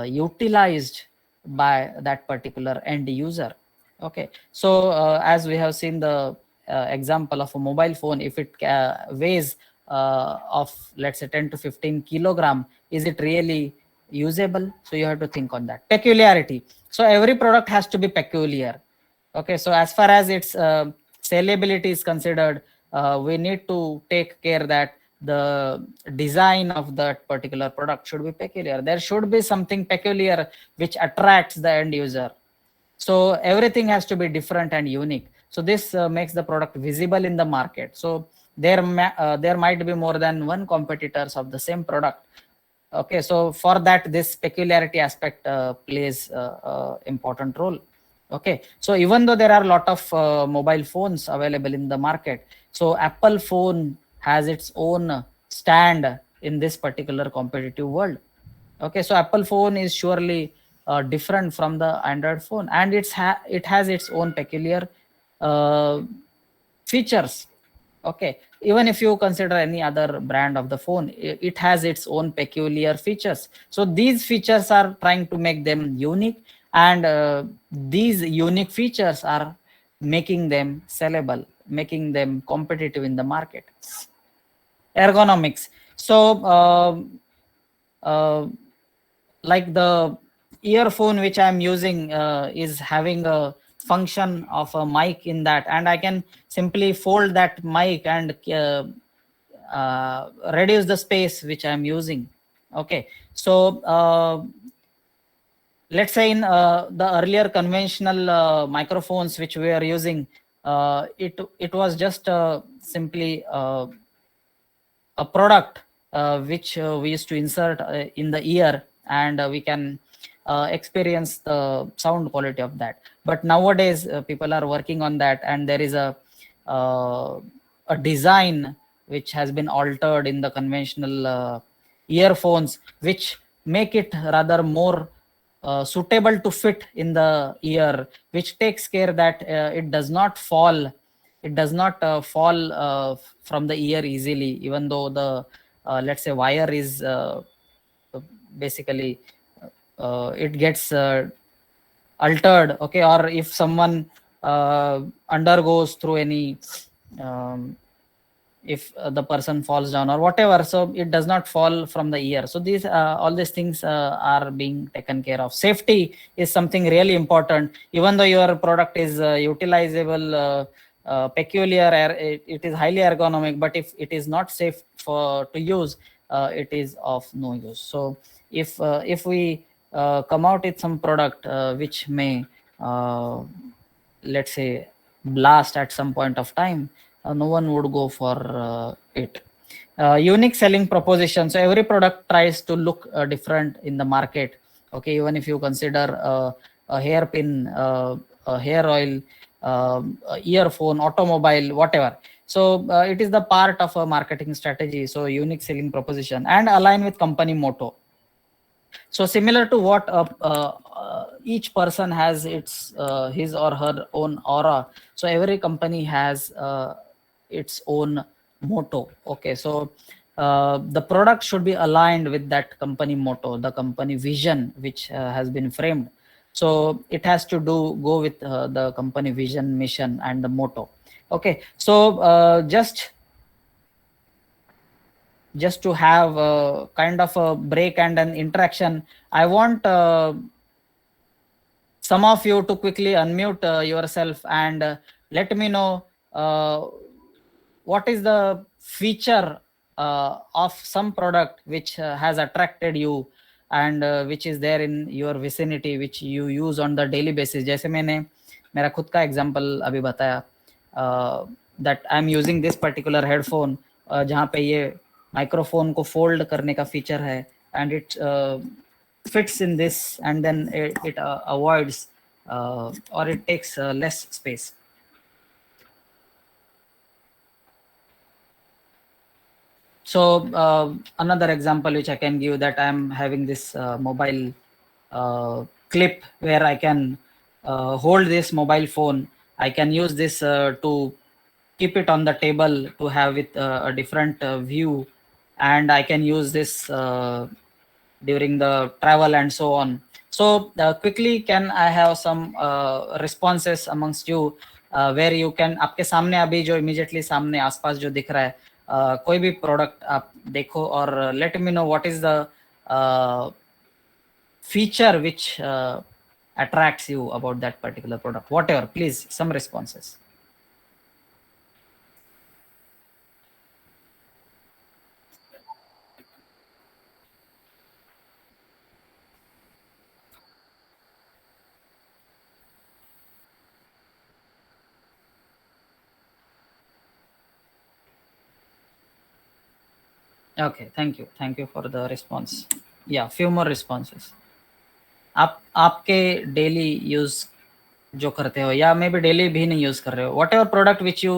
Speaker 2: utilized by that particular end user. Okay, so as we have seen the example of a mobile phone, if it weighs of, let's say, 10 to 15 kilogram, is it really usable, so you have to think on that. Peculiarity. So every product has to be peculiar. Okay, so as far as its sellability is considered, we need to take care that the design of that particular product should be peculiar. There should be something peculiar which attracts the end user. So everything has to be different and unique. So this makes the product visible in the market. So there might be more than one competitors of the same product. Okay, so for that, this peculiarity aspect plays important role. Okay, so even though there are a lot of mobile phones available in the market, so Apple phone has its own stand in this particular competitive world. Okay, so Apple phone is surely different from the Android phone, and it has its own peculiar uh, features. Okay, even if you consider any other brand of the phone, it has its own peculiar features. So these features are trying to make them unique, and these unique features are making them sellable, making them competitive in the market. Ergonomics. So like the earphone which I'm using is having a function of a mic in that, and I can simply fold that mic and reduce the space which I'm using. Okay, so let's say in the earlier conventional microphones which we are using, it was just simply a product which we used to insert in the ear, and we can experience the sound quality of that. But nowadays people are working on that, and there is a design which has been altered in the conventional earphones, which make it rather more suitable to fit in the ear, which takes care that it does not fall from the ear easily, even though the let's say wire is basically it gets altered. Okay, or if someone undergoes through any if the person falls down or whatever, so it does not fall from the ear. So these all these things are being taken care of. Safety is something really important. Even though your product is utilizable, peculiar, it is highly ergonomic, but if it is not safe to use, it is of no use. So if we come out with some product which may let's say blast at some point of time, no one would go for it. Unique selling proposition. So every product tries to look different in the market. Okay, even if you consider a hairpin, a hair oil, earphone, automobile, whatever. So it is the part of a marketing strategy. So unique selling proposition and align with company motto. So similar to what each person has its his or her own aura. So every company has its own motto. Okay, so the product should be aligned with that company motto, the company vision which has been framed. So it has to go with the company vision, mission, and the motto. Okay, so just to have a kind of a break and an interaction, I want some of you to quickly unmute yourself and let me know what is the feature of some product which has attracted you and which is there in your vicinity, which you use on the daily basis. जैसे मैंने मेरा खुद का example अभी बताया that I'm using this particular headphone जहाँ पे ये माइक्रोफोन को फोल्ड करने का फीचर है, and it fits in this, and then it avoids or it takes less space. So another example which I can give, that I'm having this mobile clip where I can hold this mobile phone. I can use this to keep it on the table to have it a different view, and I can use this during the travel and so on. So quickly, can I have some responses amongst you where you can, आपके सामने अभी जो immediately सामने आसपास जो दिख रहा है कोई भी product आप देखो और let me know what is the feature which attracts you about that particular product? Whatever, please, some responses. Okay, thank you for the response. Yeah, few more responses. आपके डेली यूज जो करते हो या may be daily भी नहीं use कर रहे हो, whatever product which you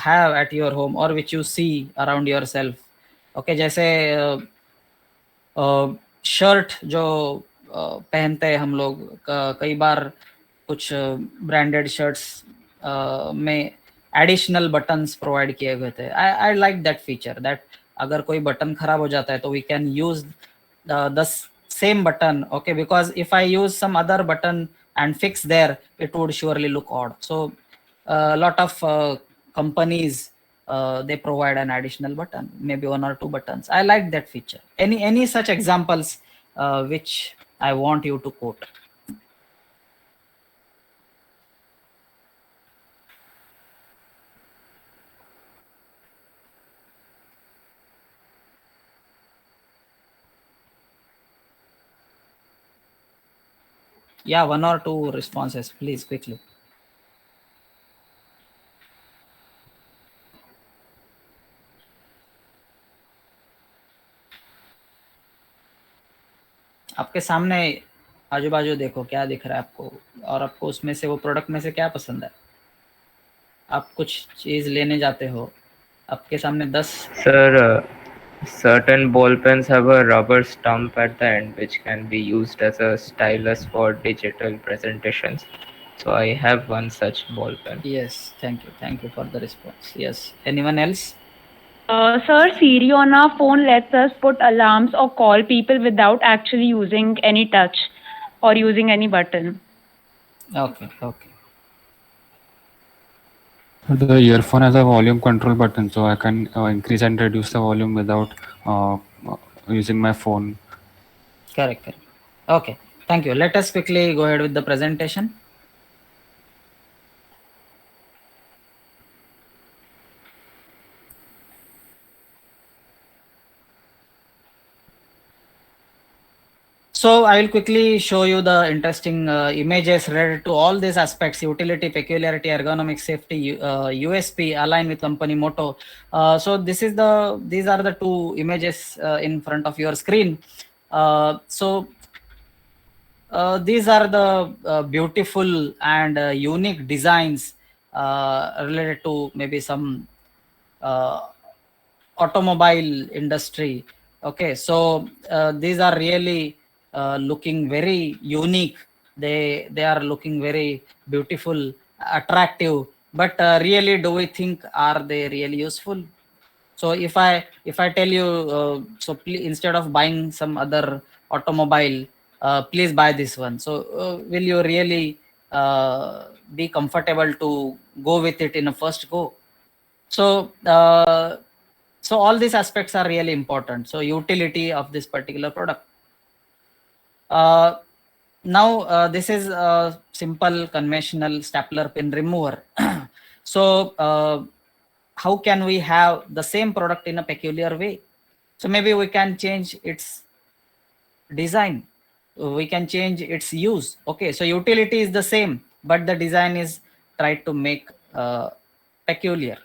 Speaker 2: have at your home और which you see around yourself. Okay, जैसे शर्ट जो पहनते हैं हम लोग, कई बार कुछ ब्रांडेड शर्ट्स में एडिशनल बटन्स प्रोवाइड किए गए थे। I like that feature, that अगर कोई बटन खराब हो जाता है तो we can use the same button, okay, because if I use some other button and fix there, it would surely look odd. So a lot of companies they provide an additional button, maybe 1 or 2 buttons. I like that feature. Any such examples which I want you to quote? Yeah, 1 or 2 responses, please, quickly. आपके सामने आजू बाजू देखो क्या दिख रहा है आपको, और आपको उसमें से वो प्रोडक्ट में से क्या पसंद है। आप कुछ चीज लेने जाते हो, आपके सामने 10
Speaker 15: Sir, certain ball pens have a rubber stump at the end which can be used as a stylus for digital presentations. So I have one such ball pen.
Speaker 2: Yes, thank you for the response. Yes, anyone else?
Speaker 14: Sir, Siri on our phone lets us put alarms or call people without actually using any touch or using any button.
Speaker 2: Okay.
Speaker 16: The earphone has a volume control button, so I can increase and reduce the volume without using my phone.
Speaker 2: Correct. Okay, thank you. Let us quickly go ahead with the presentation. So I will quickly show you the interesting images related to all these aspects: utility, peculiarity, ergonomics, safety, USP, align with company motto. So these are the 2 images in front of your screen. So these are the beautiful and unique designs related to maybe some automobile industry. Okay, so these are really looking very unique. They are looking very beautiful, attractive, but really, do we think are they really useful? So if I tell you, so please, instead of buying some other automobile, please buy this one. So will you really be comfortable to go with it in a first go? So so all these aspects are really important. So utility of this particular product. Now this is a simple conventional stapler pin remover. So how can we have the same product in a peculiar way? So maybe we can change its design, we can change its use. Okay, so utility is the same, but the design is tried to make peculiar.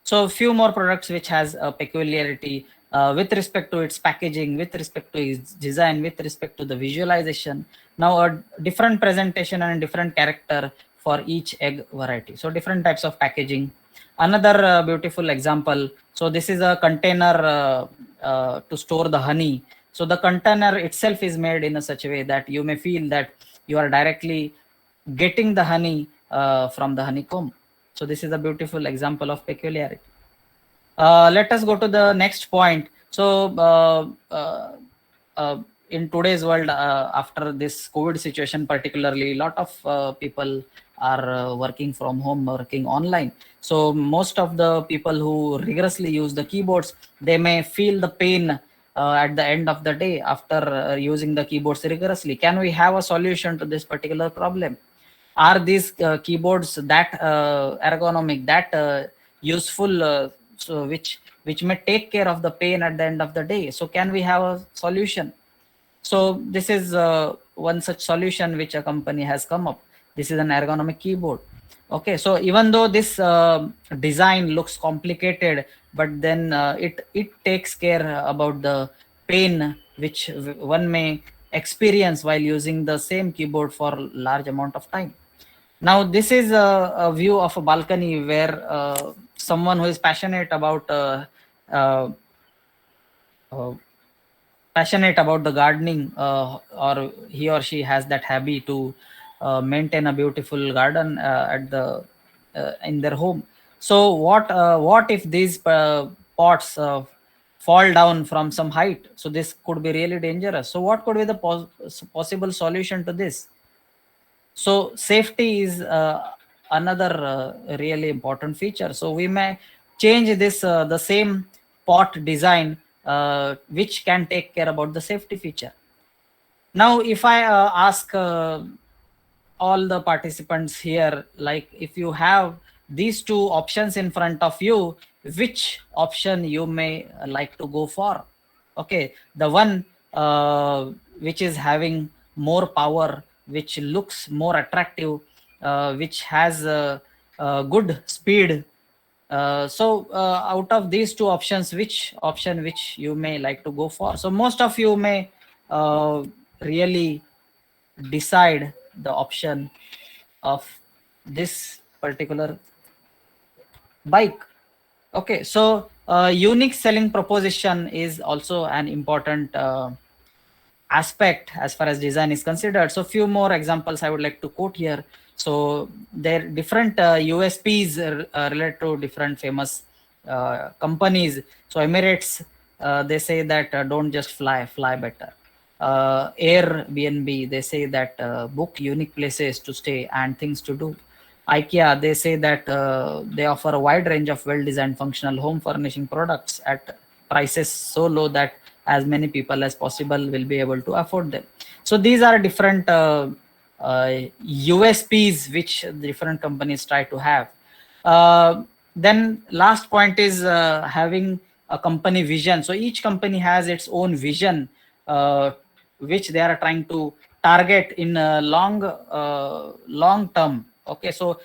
Speaker 2: So a few more products which has a peculiarity with respect to its packaging, with respect to its design, with respect to the visualization. Now a different presentation and different character for each egg variety. So different types of packaging. Another beautiful example. So this is a container to store the honey. So the container itself is made in a such a way that you may feel that you are directly getting the honey from the honeycomb. So this is a beautiful example of peculiarity. Let us go to the next point. So in today's world, after this COVID situation particularly, a lot of people are working from home, working online. So most of the people who rigorously use the keyboards, they may feel the pain at the end of the day after using the keyboards rigorously? Can we have a solution to this particular problem? Are these keyboards that ergonomic, that useful, so which may take care of the pain at the end of the day? So can we have a solution? So this is one such solution which a company has come up. This is an ergonomic keyboard. Okay, so even though this design looks complicated, but then it takes care about the pain which one may experience while using the same keyboard for large amount of time. Now this is a view of a balcony where someone who is passionate about uh, passionate about the gardening, or he or she has that hobby to maintain a beautiful garden at the in their home. So what if these pots fall down from some height? So this could be really dangerous. So what could be the possible solution to this? So safety is another really important feature. So we may change this the same pot design which can take care about the safety feature. Now if I ask all the participants here, like if you have these two options in front of you, which option you may like to go for? Okay, the one which is having more power, which looks more attractive, which has good speed. Out of these two options, which option which you may like to go for? So most of you may really decide the option of this particular bike. Okay, so unique selling proposition is also an important aspect as far as design is considered. So few more examples I would like to quote here. So there are different USPs related to different famous companies. So Emirates, they say that don't just fly better. Airbnb, they say that book unique places to stay and things to do. IKEA, they say that they offer a wide range of well-designed functional home furnishing products at prices so low that as many people as possible will be able to afford them. So these are different USPs which different companies try to have. Then last point is having a company vision. So each company has its own vision which they are trying to target in long term. Okay, so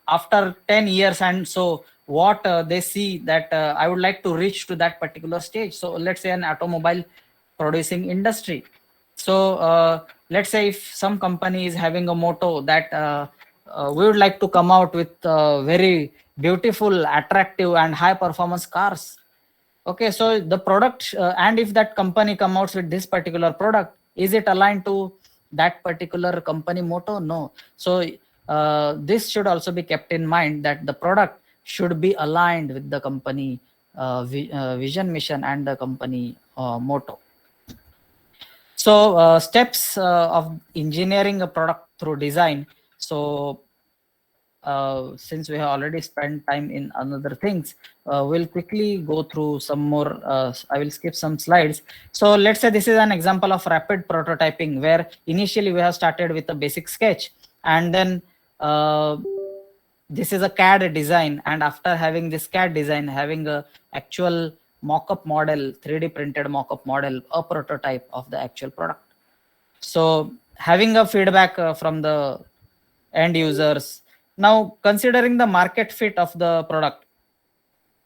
Speaker 2: after 10 years and so what they see that I would like to reach to that particular stage. So let's say an automobile producing industry. So let's say if some company is having a motto that we would like to come out with very beautiful, attractive and high performance cars. Okay, so the product and if that company come out with this particular product, is it aligned to that particular company motto? No. So this should also be kept in mind, that the product should be aligned with the company vision, mission and the company motto. So steps of engineering a product through design. So since we have already spent time in other things, we'll quickly go through some more. I will skip some slides. So let's say this is an example of rapid prototyping, where initially we have started with a basic sketch, and then this is a CAD design, and after having this CAD design, having a actual mock-up model, 3D printed mock-up model, a prototype of the actual product. So having a feedback from the end users. Now considering the market fit of the product.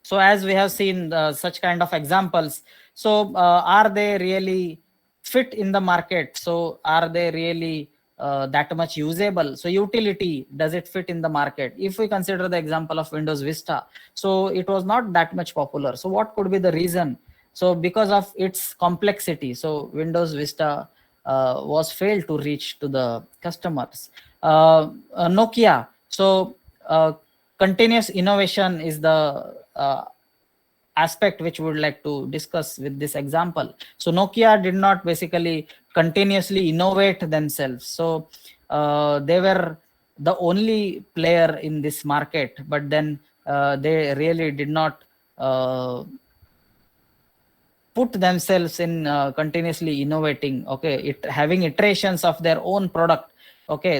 Speaker 2: So as we have seen such kind of examples, so are they really fit in the market? So are they really that much usable? So utility, does it fit in the market? If we consider the example of Windows Vista, so it was not that much popular. So what could be the reason? So because of its complexity, so Windows Vista was failed to reach to the customers. Nokia, so continuous innovation is the aspect which we would like to discuss with this example. So Nokia did not basically continuously innovate themselves. So they were the only player in this market, but then they really did not put themselves in continuously innovating, okay, it having iterations of their own product, okay,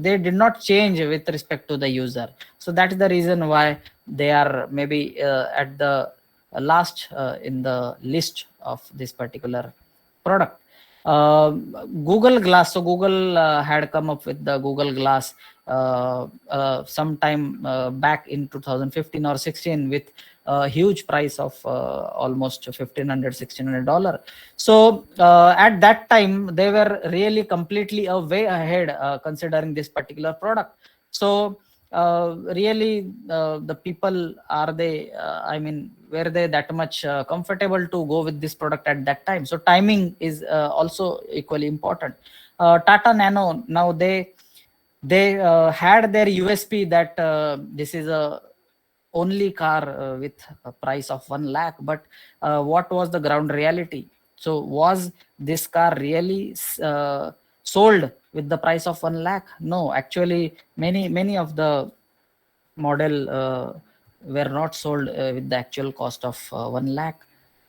Speaker 2: they did not change with respect to the user. So that is the reason why they are maybe at the last in the list of this particular product. Google Glass. So Google had come up with the Google Glass sometime back in 2015 or 16 with a huge price of almost $1,500-$1,600. So at that time they were really completely way ahead considering this particular product. So really the people, are they I mean, were they that much comfortable to go with this product at that time? So timing is also equally important. Tata Nano, now they had their USP that this is a only car with a price of 1 lakh, but what was the ground reality? So was this car really sold with the price of 1 lakh? No, actually many of the model were not sold with the actual cost of 1 lakh.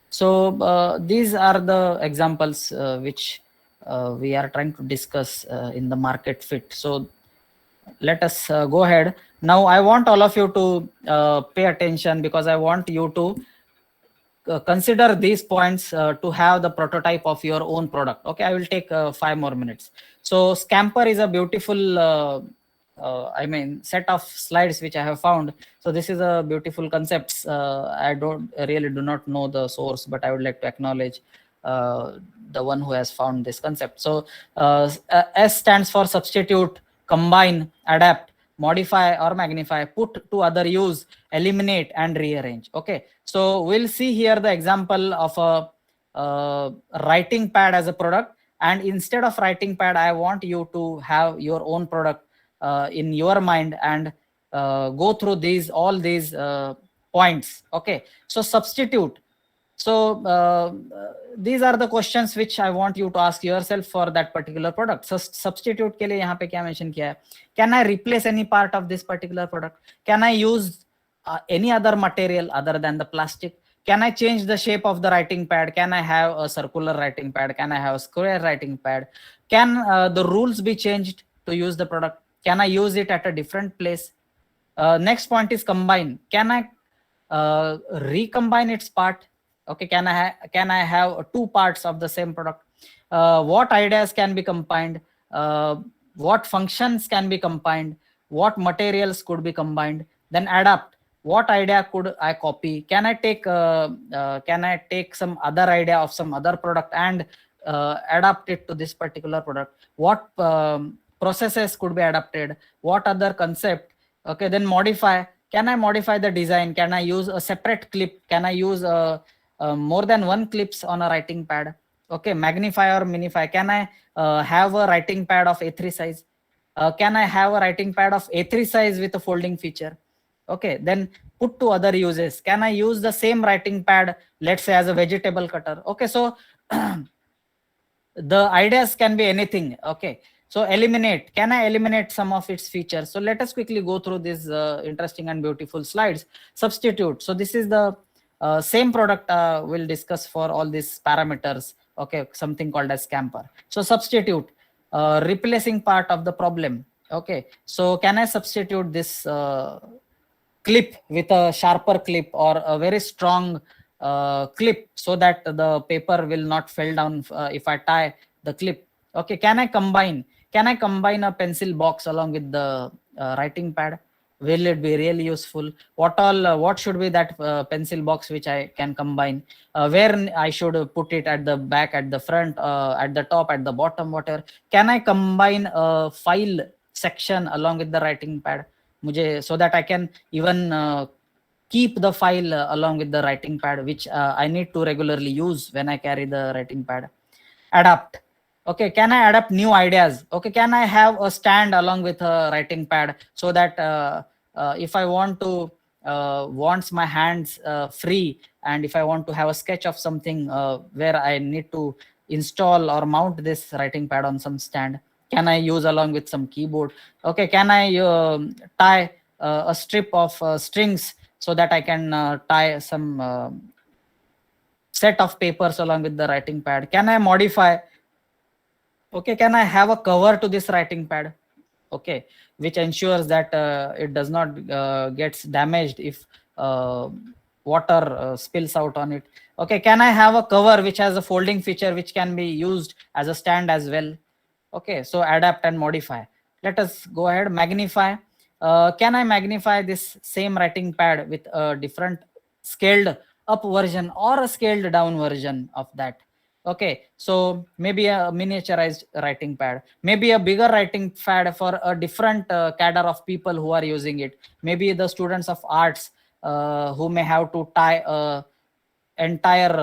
Speaker 2: So these are the examples which we are trying to discuss in the market fit. So let us go ahead. Now I want all of you to pay attention, because I want you to consider these points to have the prototype of your own product. Okay, I will take 5 more minutes. So Scamper is a beautiful I mean set of slides which I have found. So this is a beautiful concepts. I really do not know the source, but I would like to acknowledge the one who has found this concept. So S stands for substitute, combine, adapt, modify or magnify, put to other use, eliminate and rearrange. Okay, so we'll see here the example of a writing pad as a product, and instead of writing pad I want you to have your own product in your mind and go through all these points. Okay, so substitute. So these are the questions which I want you to ask yourself for that particular product. So substitute के लिए यहाँ पे क्या mention किया है? Can I replace any part of this particular product? Can I use any other material other than the plastic? Can I change the shape of the writing pad? Can I have a circular writing pad? Can I have a square writing pad? Can the rules be changed to use the product? Can I use it at a different place? Next point is combine. Can I recombine its part? Okay, can I have two parts of the same product? What ideas can be combined? What functions can be combined? What materials could be combined? Then adapt. What idea could I copy? Can I take some other idea of some other product and adapt it to this particular product? What processes could be adapted? What other concept? Okay, then modify. Can I modify the design? Can I use a separate clip? Can I use more than one clips on a writing pad? Okay, magnify or minify. Can I have a writing pad of A3 size? Can I have a writing pad of A3 size with a folding feature? Okay, then put to other uses. Can I use the same writing pad, let's say as a vegetable cutter? Okay, so the ideas can be anything. Okay, so eliminate. Can I eliminate some of its features? So let us quickly go through these interesting and beautiful slides. Substitute. So this is the same product we'll discuss for all these parameters. Okay, something called as Scamper. So substitute, replacing part of the problem. Okay, so can I substitute this clip with a sharper clip or a very strong clip so that the paper will not fall down if I tie the clip? Okay, can I combine a pencil box along with the writing pad? Will it be really useful? What should be that pencil box which I can combine? Where I should put it, at the back, at the front, at the top, at the bottom, whatever? Can I combine a file section along with the writing pad so that I can even keep the file along with the writing pad, which I need to regularly use when I carry the writing pad? Adapt. Okay, can I adapt new ideas? Okay, can I have a stand along with a writing pad so that if I wants my hands free, and if I want to have a sketch of something where I need to install or mount this writing pad on some stand, can I use along with some keyboard? Okay, can I tie a strip of strings so that I can tie some set of papers along with the writing pad? Can I modify? Okay, can I have a cover to this writing pad? Okay, which ensures that it does not gets damaged if water spills out on it. Okay, can I have a cover which has a folding feature which can be used as a stand as well? Okay, so adapt and modify. Let us go ahead. Magnify. Can I magnify this same writing pad with a different scaled up version or a scaled down version of that? Okay, so maybe a miniaturized writing pad, maybe a bigger writing pad for a different cadre of people who are using it. Maybe the students of arts who may have to tie a entire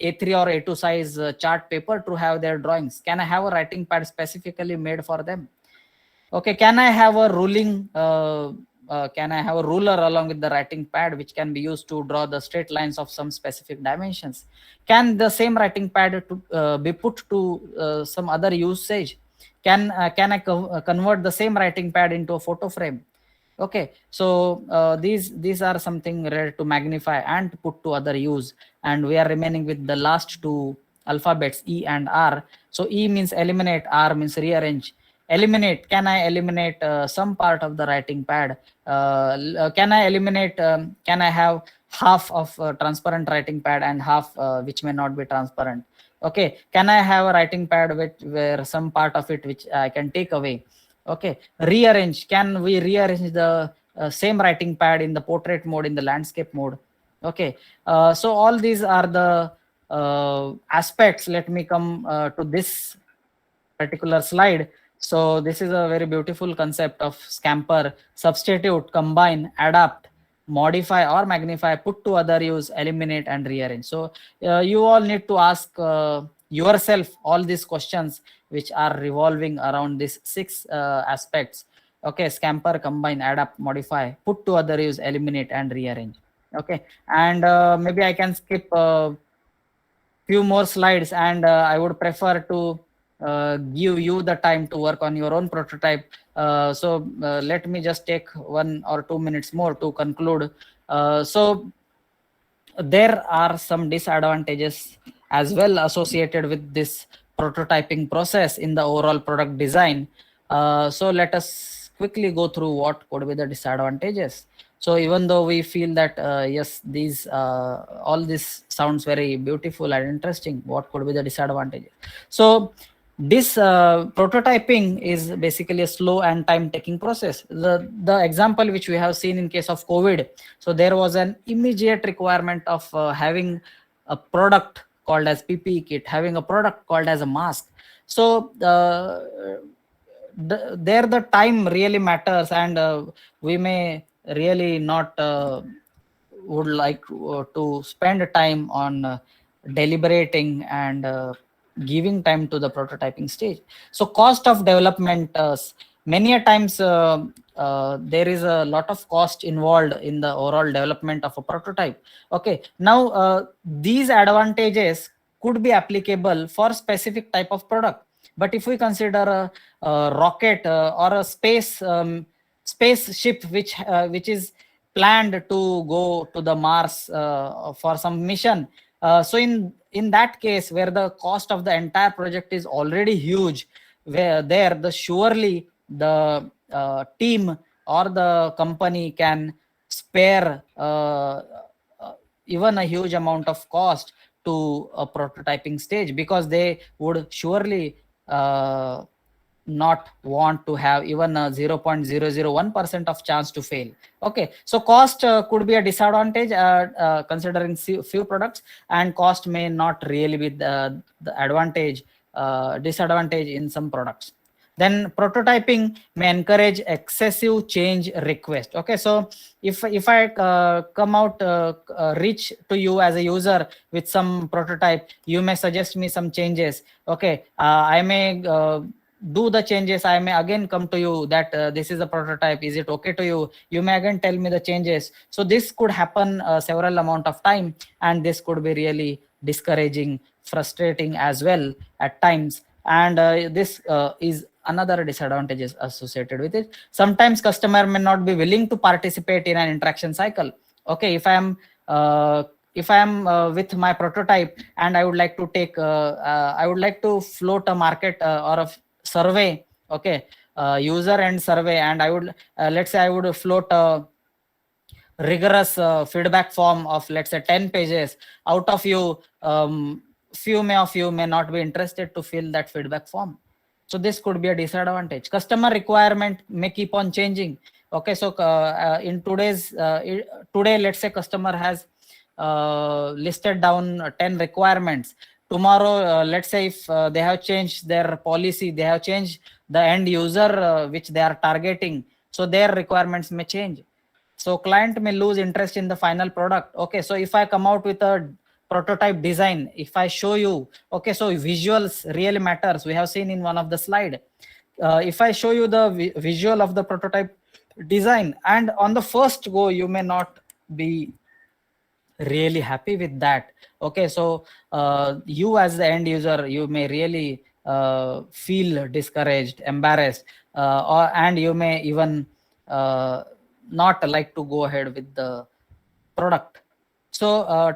Speaker 2: A3 or A2 size chart paper to have their drawings. Can I have a writing pad specifically made for them? Okay, can I have a can I have a ruler along with the writing pad which can be used to draw the straight lines of some specific dimensions? Can the same writing pad be put to some other usage? Can I convert the same writing pad into a photo frame? Okay, so these are something related to magnify and put to other use, and we are remaining with the last two alphabets, E and R. So E means eliminate, R means rearrange. Eliminate, can I eliminate some part of the writing pad? Can I eliminate, can I have half of transparent writing pad and half which may not be transparent? Okay, can I have a writing pad where some part of it which I can take away? Okay, rearrange, can we rearrange the same writing pad in the portrait mode, in the landscape mode? Okay, so all these are the aspects. Let me come to this particular slide. So this is a very beautiful concept of scamper: substitute, combine, adapt, modify or magnify, put to other use, eliminate and rearrange. So you all need to ask yourself all these questions which are revolving around these six aspects. Okay, scamper, combine, adapt, modify, put to other use, eliminate and rearrange. Okay, and maybe I can skip few more slides, and I would prefer to give you the time to work on your own prototype. So let me just take 1 or 2 minutes more to conclude. So there are some disadvantages as well associated with this prototyping process in the overall product design. So let us quickly go through what could be the disadvantages. So even though we feel that yes, these all this sounds very beautiful and interesting, what could be the disadvantages? So this prototyping is basically a slow and time taking process. The example which we have seen in case of COVID, so there was an immediate requirement of having a product called as PPE kit, having a product called as a mask. So there the time really matters, and we may really not would like to spend time on deliberating and giving time to the prototyping stage. So cost of development, many a times there is a lot of cost involved in the overall development of a prototype. Okay, now these advantages could be applicable for specific type of product, but if we consider a rocket or a spaceship which is planned to go to the Mars for some mission, so in that case where the cost of the entire project is already huge, where there the surely the team or the company can spare even a huge amount of cost to a prototyping stage, because they would surely not want to have even a 0.001% of chance to fail. Okay, so cost could be a disadvantage considering few products, and cost may not really be the advantage, disadvantage in some products. Then prototyping may encourage excessive change request. Okay, so if I come out reach to you as a user with some prototype, you may suggest me some changes. Okay, I may do the changes. I may again come to you that this is a prototype, is it okay to you? You may again tell me the changes. So this could happen several amount of time, and this could be really discouraging, frustrating as well at times. And this is another disadvantages associated with it. Sometimes customer may not be willing to participate in an interaction cycle. Okay, if I am if I am with my prototype and I would like to take, I would like to float a market or a survey, okay, user end survey, and I would, let's say I would float a rigorous feedback form of, let's say, 10 pages. Out of you, few of you may not be interested to fill that feedback form. So this could be a disadvantage. Customer requirement may keep on changing. Okay, so in today, let's say customer has listed down 10 requirements. Tomorrow, let's say if they have changed their policy, they have changed the end user which they are targeting, so their requirements may change. So client may lose interest in the final product. Okay, so if I come out with a prototype design, if I show you, okay, so visuals really matters. We have seen in one of the slide. If I show you the visual of the prototype design, and on the first go, you may not be really happy with that. Okay, so you as the end user, you may really feel discouraged, embarrassed, and you may even not like to go ahead with the product. So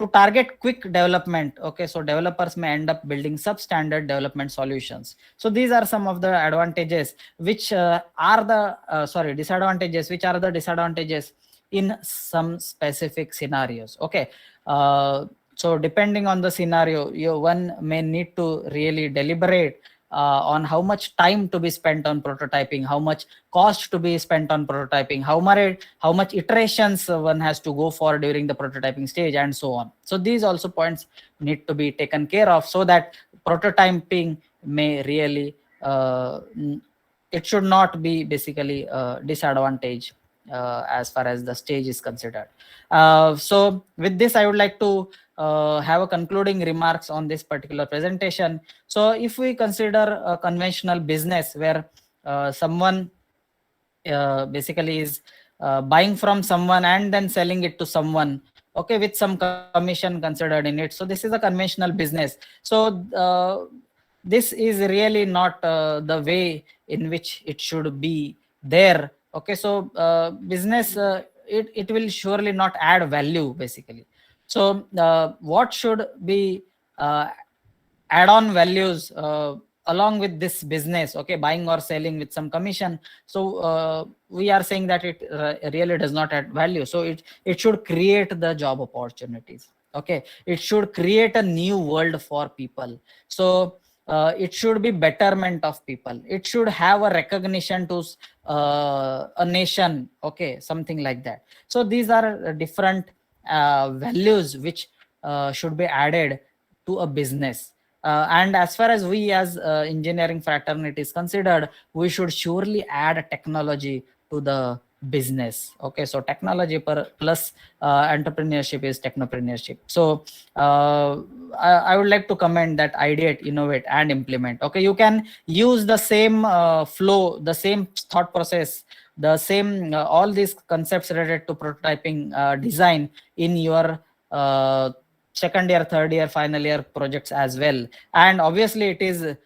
Speaker 2: to target quick development, okay, so developers may end up building substandard development solutions. So these are some of the advantages which are the disadvantages, which are the disadvantages in some specific scenarios. Okay, so depending on the scenario, one may need to really deliberate on how much time to be spent on prototyping, how much cost to be spent on prototyping, how much iterations one has to go for during the prototyping stage, and so on. So these also points need to be taken care of, so that prototyping may really it should not be basically a disadvantage as far as the stage is considered. So with this, I would like to have a concluding remarks on this particular presentation. So if we consider a conventional business where someone basically is buying from someone and then selling it to someone, okay, with some commission considered in it. So this is a conventional business. So this is really not the way in which it should be there. Okay, so business, it will surely not add value basically. So what should be add-on values along with this business, okay, buying or selling with some commission? So we are saying that it really does not add value. So it should create the job opportunities. Okay, it should create a new world for people. So it should be betterment of people. It should have a recognition to a nation, okay, something like that. So these are different values which should be added to a business. And as far as we as engineering fraternity is considered, we should surely add technology to the business. Okay, so technology plus entrepreneurship is technopreneurship. So I would like to comment that ideate, innovate, and implement. Okay, you can use the same flow, the same thought process, the same all these concepts related to prototyping design in your second year, third year, final year projects as well. And obviously it is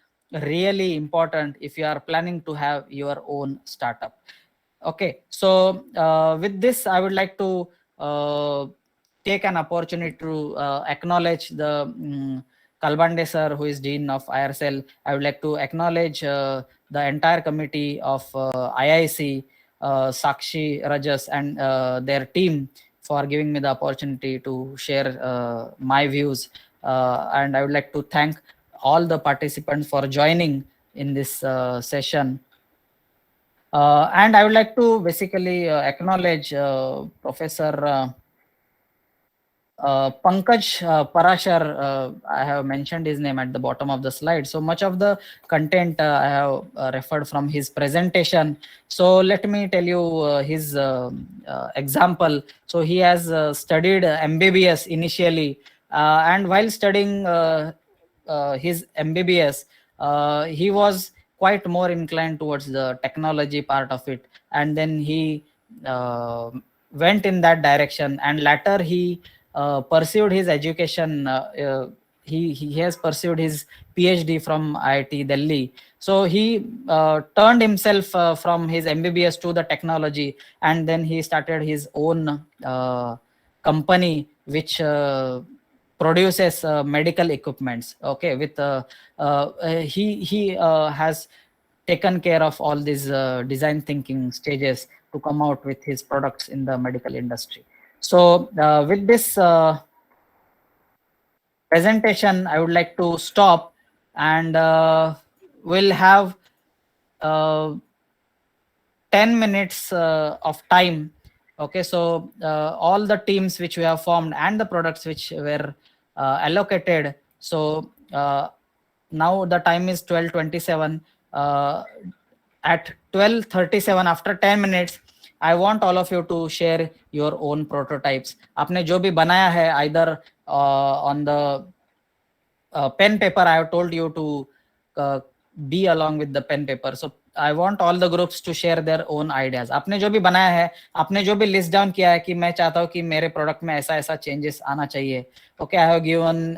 Speaker 2: really important if you are planning to have your own startup. Okay, so with this, I would like to take an opportunity to acknowledge the Kalbande sir, who is Dean of IRCL. I would like to acknowledge the entire committee of IIC, Sakshi, Rajas, and their team for giving me the opportunity to share my views. And I would like to thank all the participants for joining in this session. And I would like to basically acknowledge Professor Pankaj Parashar. I have mentioned his name at the bottom of the slide. So much of the content I have referred from his presentation. So let me tell you his example. So he has studied MBBS initially, and while studying his MBBS, he was quite more inclined towards the technology part of it, and then he went in that direction, and later he pursued his education. He has pursued his PhD from IIT Delhi. So he turned himself from his MBBS to the technology, and then he started his own company which produces medical equipments. Okay, with he has taken care of all these design thinking stages to come out with his products in the medical industry. So with this presentation, I would like to stop, and we'll have 10 minutes of time. Okay, so all the teams which we have formed and the products which were allocated. So now the time is 12:27. At 12:37, after 10 minutes, I want all of you to share your own prototypes. आपने जो भी बनाया है, either on the pen paper, I have told you to be along with the pen paper. So I want all the groups to share their own ideas. आपने जो भी बनाया है, आपने जो भी list down किया है कि मैं चाहता हूँ कि मेरे product में ऐसा ऐसा changes आना चाहिए. Okay, I have given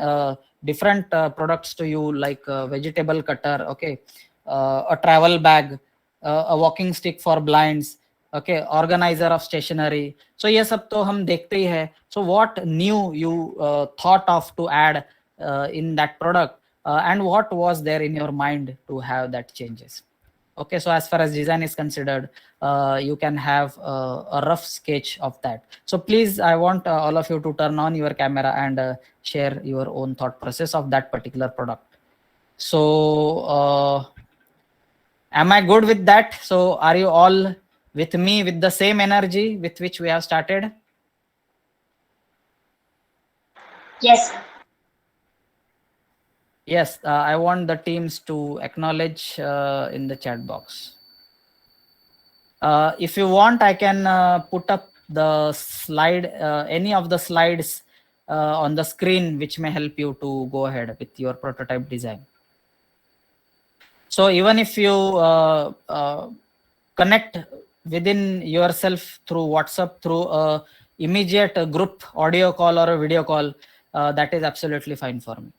Speaker 2: different products to you, like vegetable cutter, okay, a travel bag, a walking stick for blinds, okay, organizer of stationery. So ये सब तो हम देखते ही है. So what new you thought of to add in that product, and what was there in your mind to have that changes? Okay, so as far as design is considered, you can have a rough sketch of that. So please, I want all of you to turn on your camera and share your own thought process of that particular product. So am I good with that? So are you all with me with the same energy with which we have started?
Speaker 13: Yes, sir.
Speaker 2: Yes, I want the teams to acknowledge in the chat box. If you want, I can put up the slide, any of the slides on the screen, which may help you to go ahead with your prototype design. So even if you connect within yourself through WhatsApp, through a immediate group audio call or a video call, that is absolutely fine for me.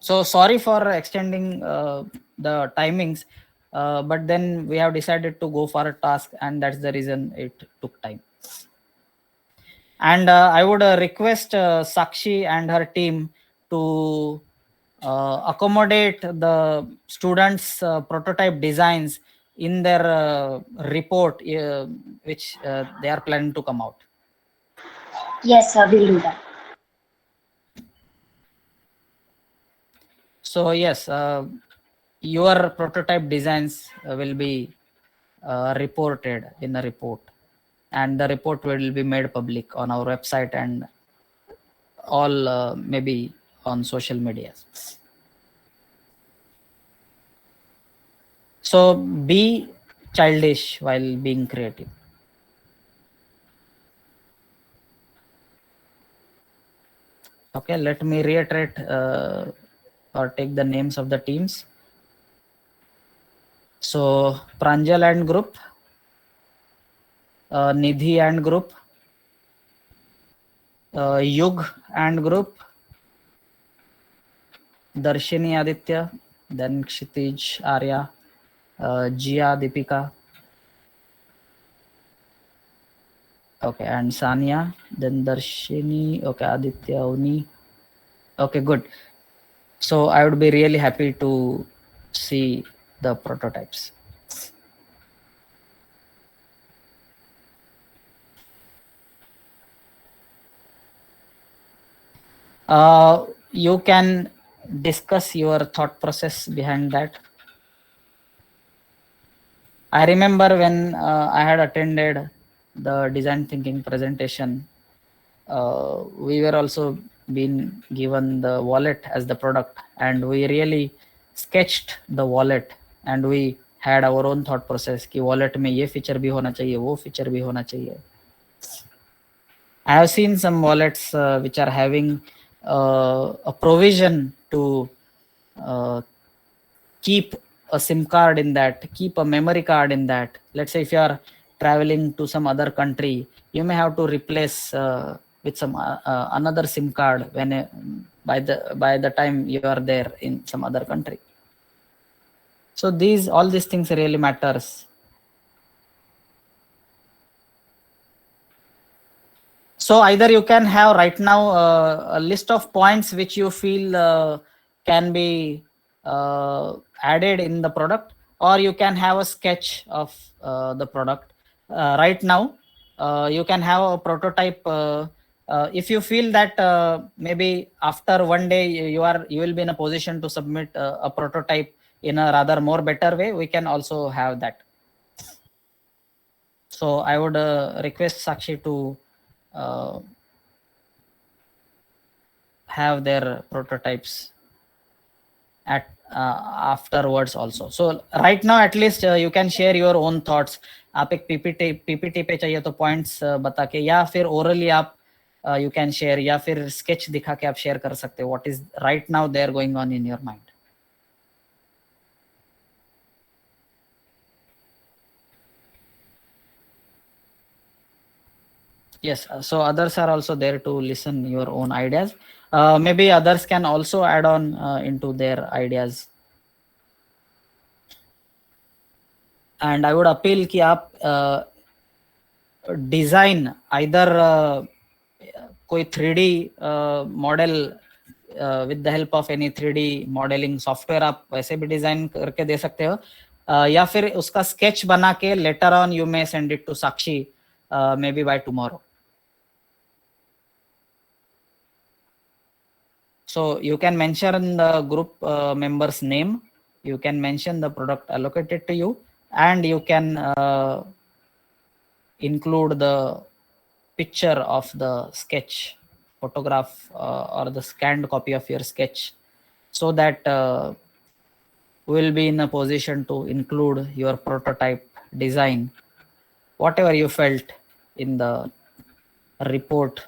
Speaker 2: So sorry for extending the timings, but then we have decided to go for a task, and that's the reason it took time. And I would request Sakshi and her team to accommodate the students' prototype designs in their report, which they are planning to come out.
Speaker 13: Yes, sir, we'll do that.
Speaker 2: So yes, your prototype designs will be reported in the report, and the report will be made public on our website and all maybe on social media. So be childish while being creative. Okay, let me reiterate or take the names of the teams. So Pranjal and group, Nidhi and group, Yug and group, Darshini Aditya, then Kshitij Arya, Jia Deepika, okay, and Sanya, then Darshini, okay, Aditya, Uni. Okay, good. So I would be really happy to see the prototypes. You can discuss your thought process behind that. I remember when I had attended the design thinking presentation, we were also being given the wallet as the product, and we really sketched the wallet, and we had our own thought process कि wallet में ये feature भी होना चाहिए, वो feature भी होना चाहिए. I have seen some wallets which are having a provision to keep a SIM card in that, keep a memory card in that. Let's say if you are traveling to some other country, you may have to replace with some another SIM card when by the time you are there in some other country. So all these things really matters. So either you can have right now a list of points which you feel can be added in the product, or you can have a sketch of the product. Right now, you can have a prototype. If you feel that maybe after one day you will be in a position to submit a prototype in a rather more better way, we can also have that. So I would request Sakshi to have their prototypes at afterwards also. So right now at least you can share your own thoughts. आप एक PPT पे चाहिए तो points बता के, या फिर orally आप यू कैन शेयर, या फिर स्केच दिखा के आप शेयर कर सकते हो what is right now there going on in your mind. Yes, so others are also there to listen your own ideas. Maybe others can also add on into their ideas. And I would appeal कि आप design either कोई 3D model with the help of any 3D modelling software आप वैसे भी design करके दे सकते हो, या फिर उसका स्केच बना के later on you may send it to Sakshi maybe by tomorrow. So you can mention the group members name, you can mention the product allocated to you, and you can include the picture of the sketch photograph or the scanned copy of your sketch, so that we will be in a position to include your prototype design, whatever you felt in the report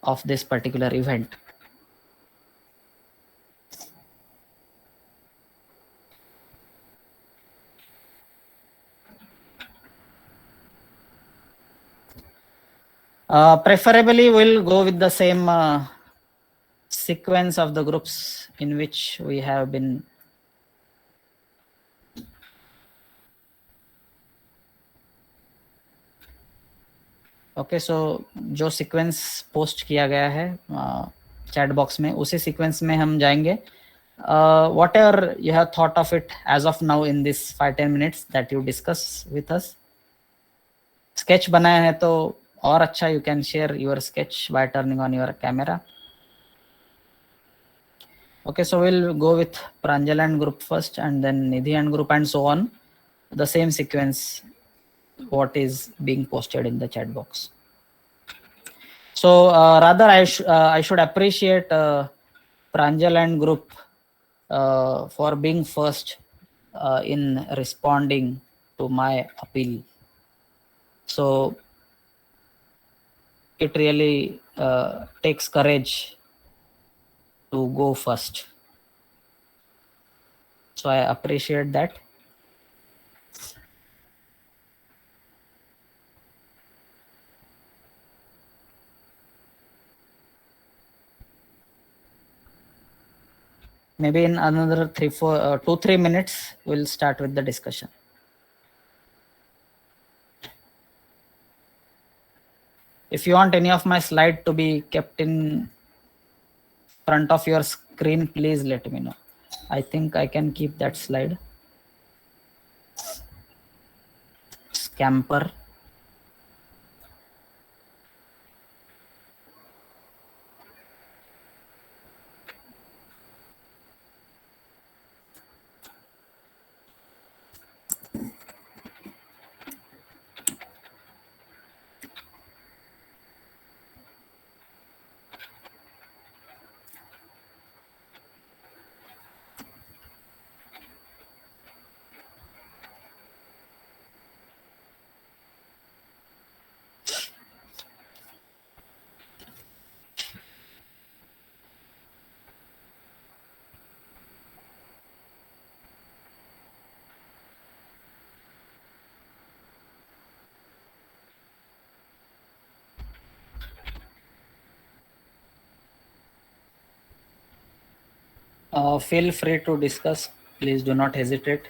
Speaker 2: of this particular event. Preferably we'll go with the same sequence of the groups in which we have been. Okay, so जो sequence post किया गया है chat box में, उसी sequence में हम जाएंगे. Whatever you have thought of it as of now in this 5-10 minutes that you discuss with us. Sketch बनाया है तो और अच्छा, you can share your sketch by turning on your camera. Okay, so we'll go with Pranjal and group first, and then Nidhi and group, and so on. The same sequence what is being posted in the chat box. So rather I should appreciate Pranjal and group for being first in responding to my appeal. So it really takes courage to go first. So I appreciate that. Maybe in another 2-3 minutes, we'll start with the discussion. If you want any of my slide to be kept in front of your screen, please let me know. I think I can keep that slide. Scamper. Feel free to discuss. Please do not hesitate.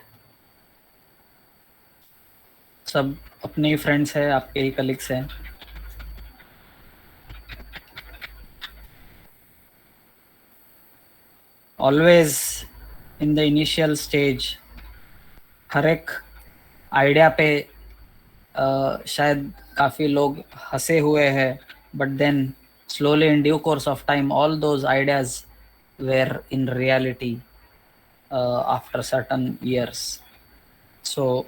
Speaker 2: सब अपने ही friends हैं, आपके ही colleagues हैं. always in the initial stage हर एक idea पे शायद काफ़ी लोग हंसे हुए हैं, but then slowly in due course of time all those ideas were in reality after certain years. So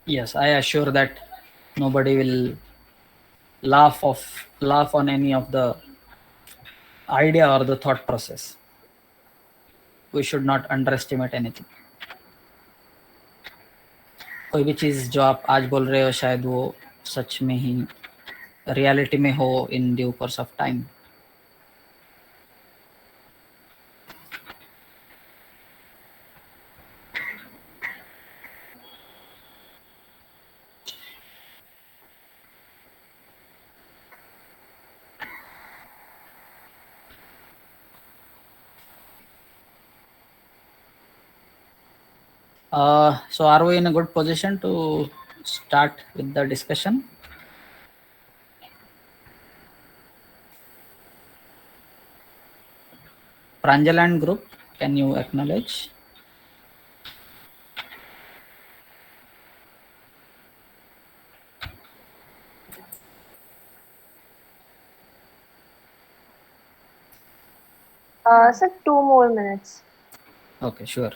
Speaker 2: yes, I assure that nobody will laugh on any of the idea or the thought process. We should not underestimate anything. कोई भी चीज़ जो आप आज बोल रहे हो शायद वो सच में ही रियलिटी में हो in due course of time. So are we in a good position to start with the discussion? Pranjal and group, can you acknowledge?
Speaker 17: Sir, 2 more minutes.
Speaker 2: Okay, sure.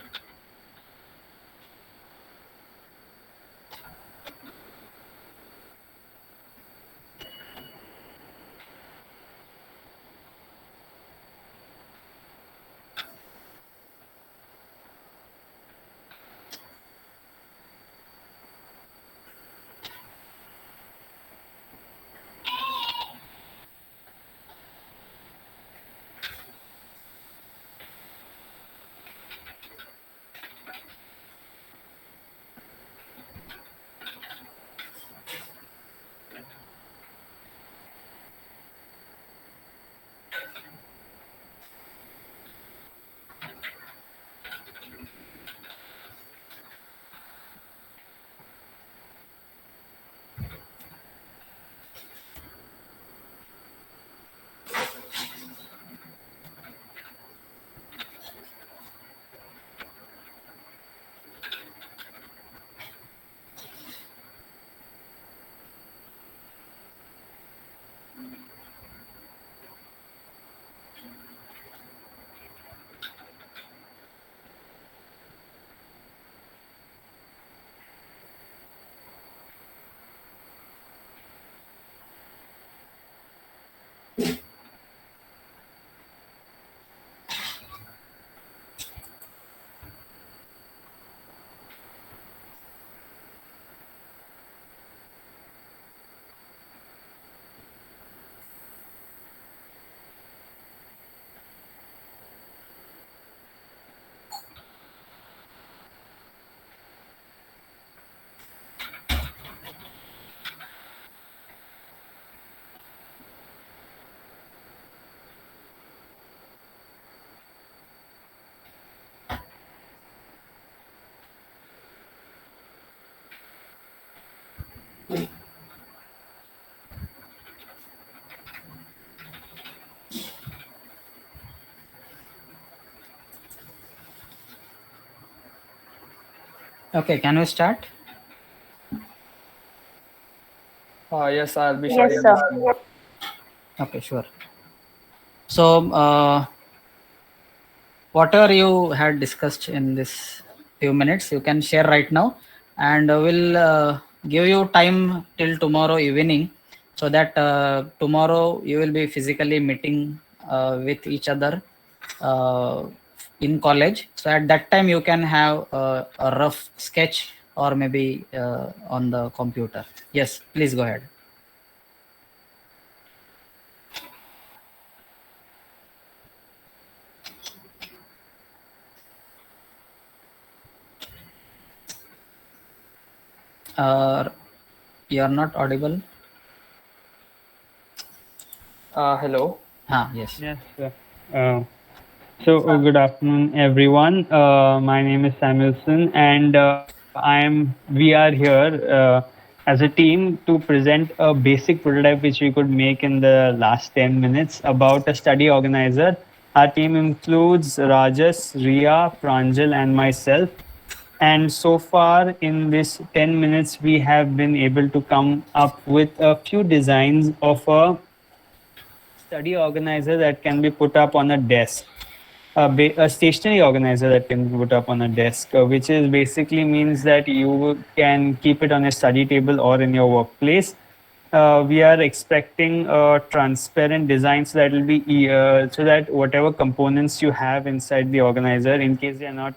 Speaker 2: Okay, can we start?
Speaker 18: Yes, I'll be
Speaker 17: Yes,
Speaker 18: sharing
Speaker 17: sir.
Speaker 18: the screen.
Speaker 2: Okay, sure. So whatever you had discussed in this few minutes, you can share right now, and we'll give you time till tomorrow evening, so that tomorrow you will be physically meeting with each other in college. So at that time you can have a rough sketch, or maybe on the computer. Yes, please go ahead. You are not audible.
Speaker 18: Hello.
Speaker 2: Yes.
Speaker 19: Yes, sir. Good afternoon, everyone. My name is Samuelson, and we are here as a team to present a basic prototype which we could make in the last 10 minutes about a study organizer Our team includes Rajas, Ria, Pranjal, and myself. And so far, in this 10 minutes, we have been able to come up with a few designs of a study organizer that can be put up on a desk. A stationary organizer that can be put up on a desk, which is basically means that you can keep it on a study table or in your workplace. We are expecting a transparent design so that will be so that whatever components you have inside the organizer, in case they are not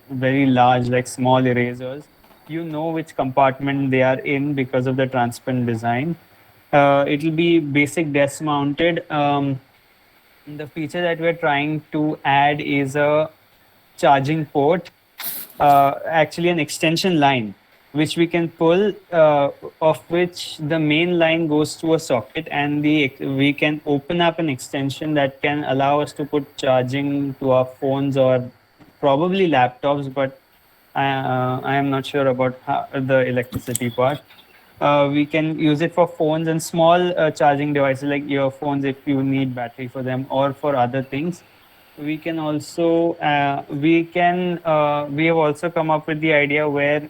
Speaker 19: very large, like small erasers, you know which compartment they are in because of the transparent design. It will be basic desk mounted. The feature that we're trying to add is a charging port, actually an extension line, which we can pull, of which the main line goes to a socket, and we can open up an extension that can allow us to put charging to our phones or probably laptops, but I am not sure about the electricity part. We can use it for phones and small charging devices like earphones if you need battery for them, or for other things. We can also we have also come up with the idea where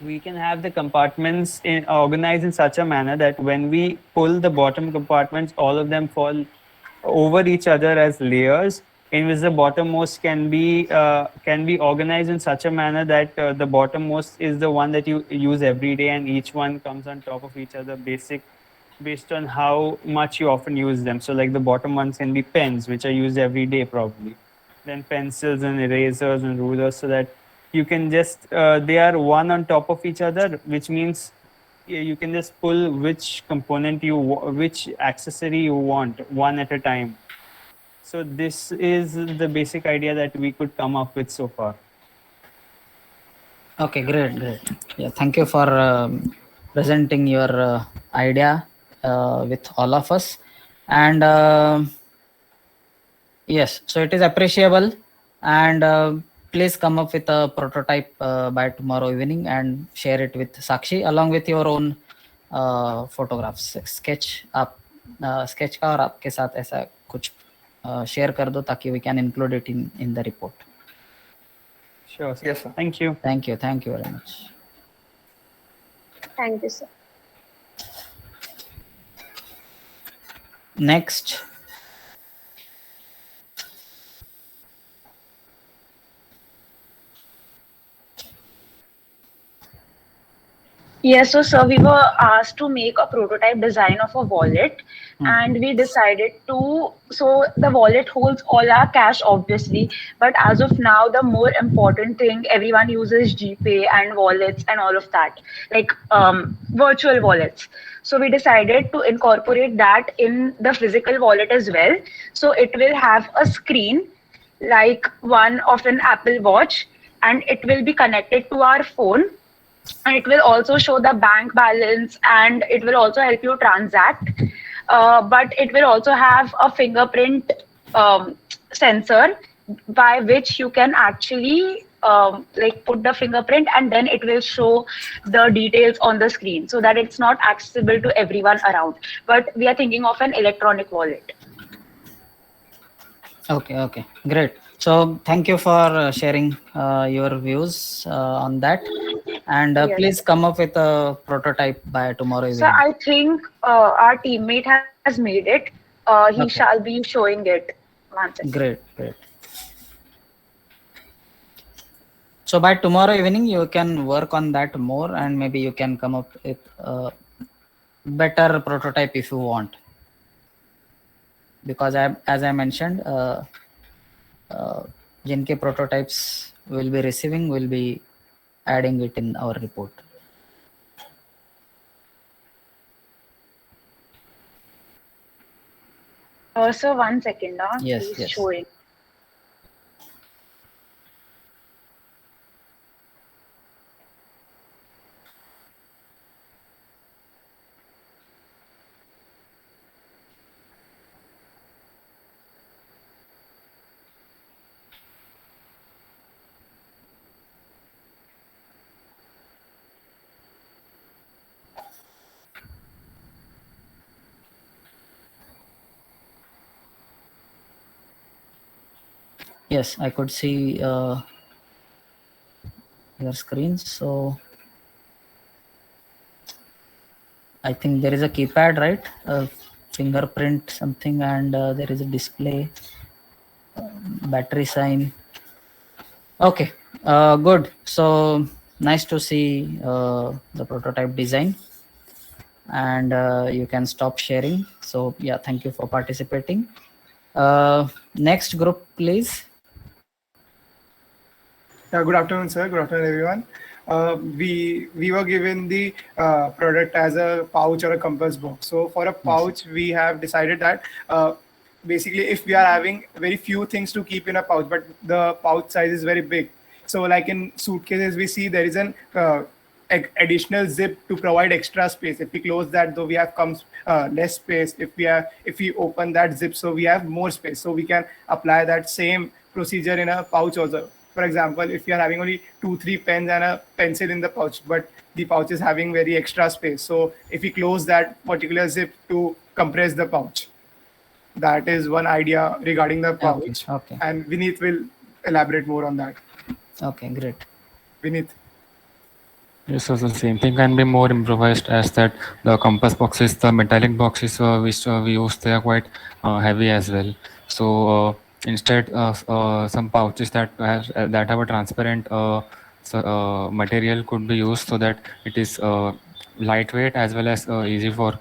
Speaker 19: we can have the compartments organized in such a manner that when we pull the bottom compartments, all of them fall over each other as layers, in which the bottommost can be organized in such a manner that the bottommost is the one that you use every day, and each one comes on top of each other based on how much you often use them. So like the bottom ones can be pens, which are used every day probably, then pencils and erasers and rulers, so that you can just they are one on top of each other, which means you can just pull which component which accessory you want one at a time. So this is the basic idea that we could come up with so far.
Speaker 2: Okay, great, great. Yeah, thank you for presenting your idea with all of us. And yes, so it is appreciable. And please come up with a prototype by tomorrow evening and share it with Sakshi along with your own photographs. Sketch आप sketch का और आपके साथ ऐसा कुछ share कर दो ताकि we can include it in the report.
Speaker 19: Sure.
Speaker 18: Yes, sir.
Speaker 19: Thank you.
Speaker 2: Thank you. Thank you very much.
Speaker 17: Thank you, sir.
Speaker 2: Next.
Speaker 14: Yes, so sir, we were asked to make a prototype design of a wallet, and we decided to. So the wallet holds all our cash, obviously, but as of now, the more important thing, everyone uses GPay and wallets and all of that, like virtual wallets. So we decided to incorporate that in the physical wallet as well. So it will have a screen like one of an Apple Watch, and it will be connected to our phone, and it will also show the bank balance, and it will also help you transact, but it will also have a fingerprint sensor by which you can actually like put the fingerprint, and then it will show the details on the screen so that it's not accessible to everyone around, but we are thinking of an electronic wallet.
Speaker 2: Okay, okay, great. So thank you for sharing your views on that, and
Speaker 14: Yes.
Speaker 2: please come up with a prototype by tomorrow
Speaker 14: So
Speaker 2: evening.
Speaker 14: I think our teammate has made it. He
Speaker 2: Okay.
Speaker 14: shall be showing it. One second.
Speaker 2: Great, great. So by tomorrow evening, you can work on that more, and maybe you can come up with a better prototype if you want. Because as I mentioned, जिनके prototypes will be receiving, will be adding it in our report.
Speaker 14: So 1 second,
Speaker 2: Yes,
Speaker 14: he's
Speaker 2: yes.
Speaker 14: showing.
Speaker 2: Yes, I could see your screen. So I think there is a keypad, right? A fingerprint something, and there is a display, battery sign. Okay, good. So nice to see the prototype design, and you can stop sharing. So yeah, thank you for participating. Next group, please.
Speaker 20: Good afternoon, sir. Good afternoon, everyone. We were given the product as a pouch or a compass box. So for a pouch, we have decided that basically if we are having very few things to keep in a pouch, but the pouch size is very big. So like in suitcases, we see there is an additional zip to provide extra space. If we close that, though, we have comes less space. If we open that zip, so we have more space. So we can apply that same procedure in a pouch also. For example, if you are having only 2-3 pens and a pencil in the pouch, but the pouch is having very extra space, so if we close that particular zip to compress the pouch, that is one idea regarding the pouch.
Speaker 2: Okay.
Speaker 20: And Vineet will elaborate more on that.
Speaker 2: Okay, great.
Speaker 20: Vineet.
Speaker 16: Yes, so the same thing can be more improvised as that the compass boxes, the metallic boxes which we use, they are quite heavy as well. So instead, some pouches that have a transparent material could be used so that it is lightweight as well as easy for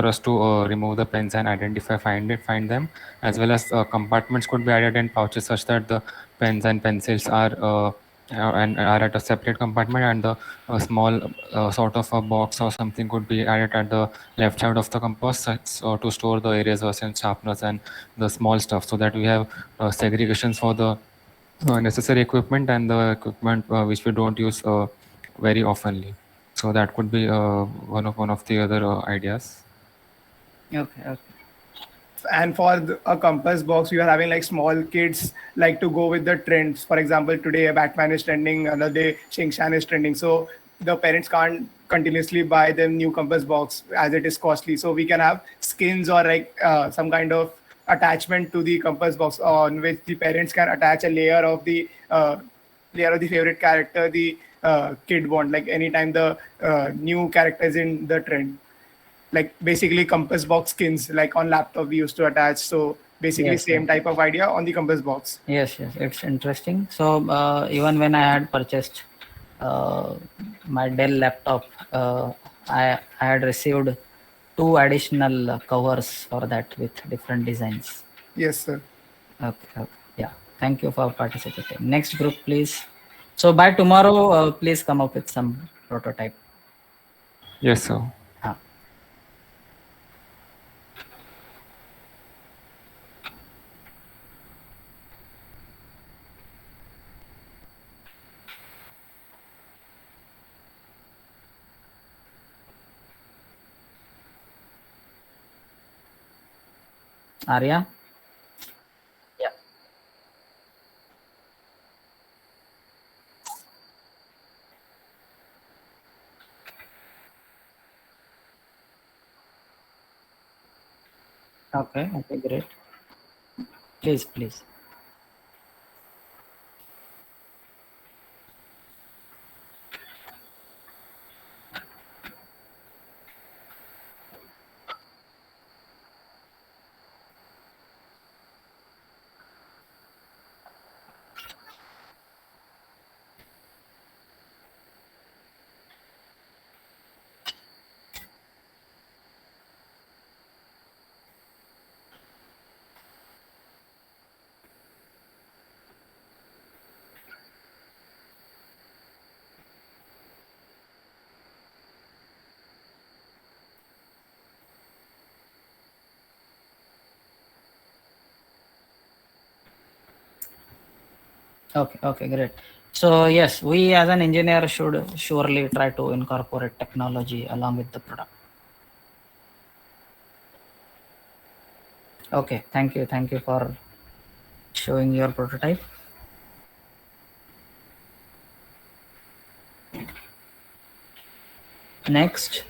Speaker 16: us to remove the pens and find them, as well as compartments could be added in pouches such that the pens and pencils are at a separate compartment, and the small sort of a box or something could be added at the left side of the compass so to store the erasers and sharpeners and the small stuff, so that we have segregations for the necessary equipment and the equipment which we don't use very oftenly. So that could be one of the other ideas.
Speaker 2: Okay.
Speaker 20: And for a compass box, we are having like small kids like to go with the trends. For example, today Batman is trending, another day Shing Shan is trending. So the parents can't continuously buy them new compass box as it is costly. So we can have skins or like some kind of attachment to the compass box on which the parents can attach a layer of the favorite character the kid want. Like anytime the new character is in the trend, like basically compass box skins like on laptop we used to attach. So basically
Speaker 2: Yes,
Speaker 20: same type of idea on the compass box.
Speaker 2: Yes, it's interesting. So even when I had purchased my Dell laptop, I had received 2 additional covers for that with different designs.
Speaker 20: Yes, sir.
Speaker 2: Okay. Yeah, thank you for participating. Next group, please. So by tomorrow, please come up with some prototype.
Speaker 16: Yes, sir.
Speaker 2: Arya?
Speaker 21: Yeah.
Speaker 2: Okay, great. Please. Okay, great. So yes, we as an engineer should surely try to incorporate technology along with the product. Okay, thank you for showing your prototype. Next.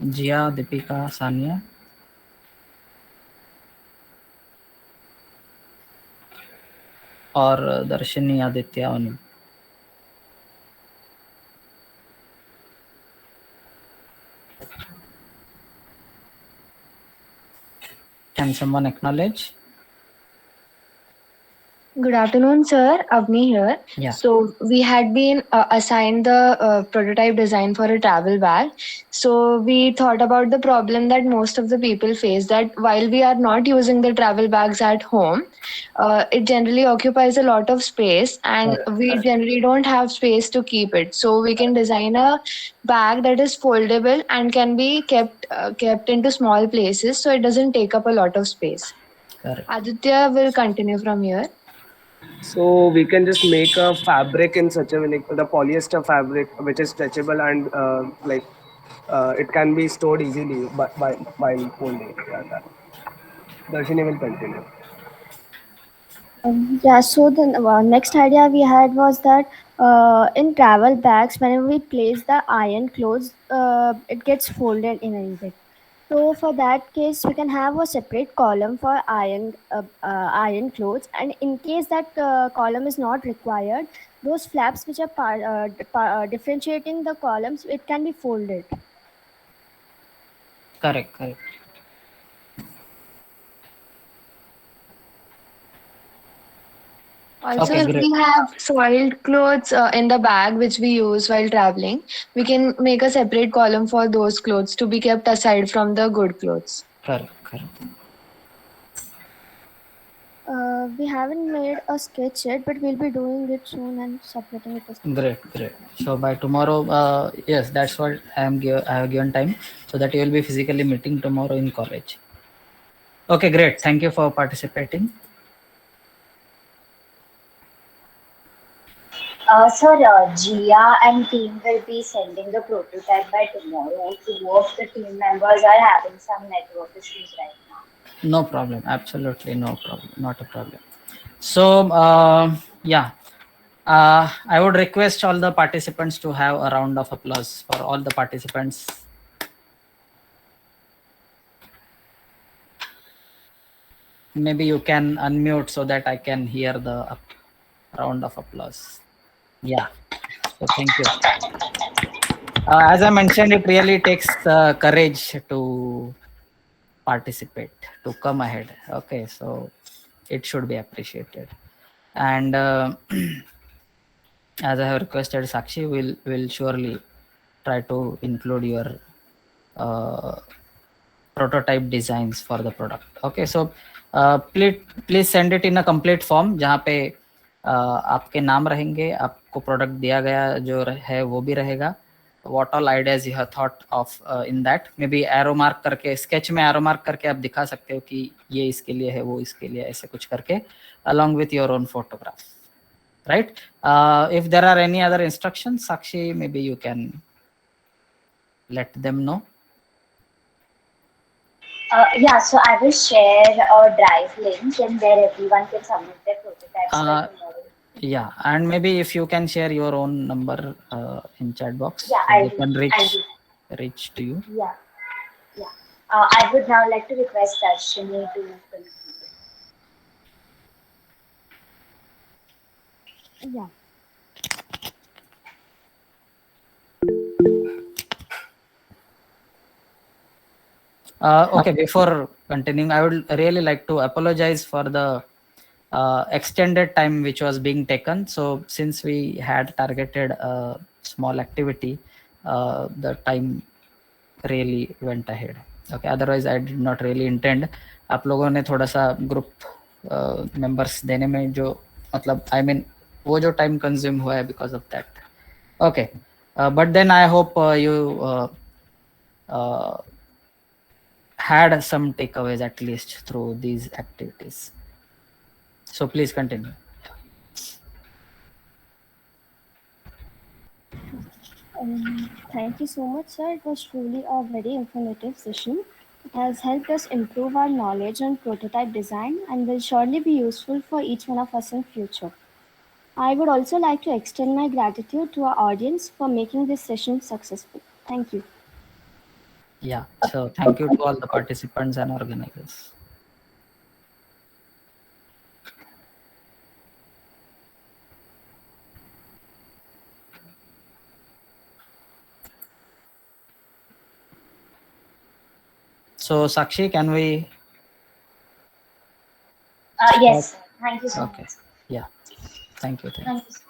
Speaker 2: Jia, Deepika, Sania. और दर्शनी, आदित्य, अनु. Can someone acknowledge?
Speaker 17: Good afternoon, sir. Avni here.
Speaker 2: Yeah.
Speaker 17: So we had been assigned the prototype design for a travel bag. So we thought about the problem that most of the people face, that while we are not using the travel bags at home, it generally occupies a lot of space, and we generally don't have space to keep it. So we can design a bag that is foldable and can be kept into small places, so it doesn't take up a lot of space.
Speaker 2: Correct.
Speaker 17: Aditya will continue from here.
Speaker 3: So we can just make a fabric in such a way, like the polyester fabric, which is stretchable and it can be stored easily while folding. Yeah, that. Darshini will continue.
Speaker 1: Yeah, so the next idea we had was that in travel bags, whenever we place the iron clothes, it gets folded in a bit. So for that case, we can have a separate column for iron clothes, and in case that column is not required, those flaps which are differentiating the columns, it can be folded.
Speaker 2: Correct, correct.
Speaker 17: Also,
Speaker 2: Okay,
Speaker 17: if
Speaker 2: great.
Speaker 17: we have soiled clothes in the bag which we use while traveling, we can make a separate column for those clothes to be kept aside from the good clothes.
Speaker 2: Correct, correct.
Speaker 1: We haven't made a sketch yet, but we'll be doing it soon and submitting it as
Speaker 2: Great, great. So by tomorrow, yes, that's what I have given time, so that you will be physically meeting tomorrow in college. Okay, great. Thank you for participating.
Speaker 13: Sir, Gia and team will be sending the prototype by tomorrow. Two of the team members are having some network issues right now.
Speaker 2: No problem. Absolutely no problem. Not a problem. So, yeah. I would request all the participants to have a round of applause for all the participants. Maybe you can unmute so that I can hear the round of applause. Yeah. So thank you. As I mentioned, it really takes courage to participate, to come ahead. Okay, so it should be appreciated. And as I have requested, Sakshi will surely try to include your prototype designs for the product. Okay, so please send it in a complete form जहाँ पे आपके नाम रहेंगे, आपको product दिया गया जो है वो भी रहेगा. What all ideas you have thought of in that? Maybe arrow mark करके, sketch में arrow mark करके आप दिखा सकते हो कि ये इसके लिए है, वो इसके लिए, ऐसे कुछ करके, along with your own photograph. Right? If there are any other instructions, Sakshi, maybe you can let them know.
Speaker 13: Yeah, so I will share a drive link and where everyone can submit their prototypes by tomorrow.
Speaker 2: Yeah, and maybe if you can share your own number in chat box,
Speaker 13: Yeah,
Speaker 2: so
Speaker 13: I
Speaker 2: they can
Speaker 13: will.
Speaker 2: reach to you.
Speaker 13: Yeah, yeah. I would now like to request Darshini to conclude.
Speaker 1: Yeah.
Speaker 2: Okay, before continuing, I would really like to apologize for the extended time which was being taken. So since we had targeted a small activity, the time really went ahead. Okay, otherwise I did not really intend. आप लोगों ने थोड़ा सा group members देने में जो मतलब I mean वो जो टाइम कंज्यूम हुआ है because of that. Okay, but then I hope you had some takeaways at least through these activities. So please continue.
Speaker 1: Thank you so much, sir. It was truly a very informative session. It has helped us improve our knowledge on prototype design and will surely be useful for each one of us in future. I would also like to extend my gratitude to our audience for making this session successful. Thank you.
Speaker 2: Yeah. So thank you to all the participants and organizers. So Sakshi, can we?
Speaker 13: Yes, sir. Thank you so
Speaker 2: Okay.
Speaker 13: much.
Speaker 2: Yeah. Thank you.
Speaker 13: Thank you.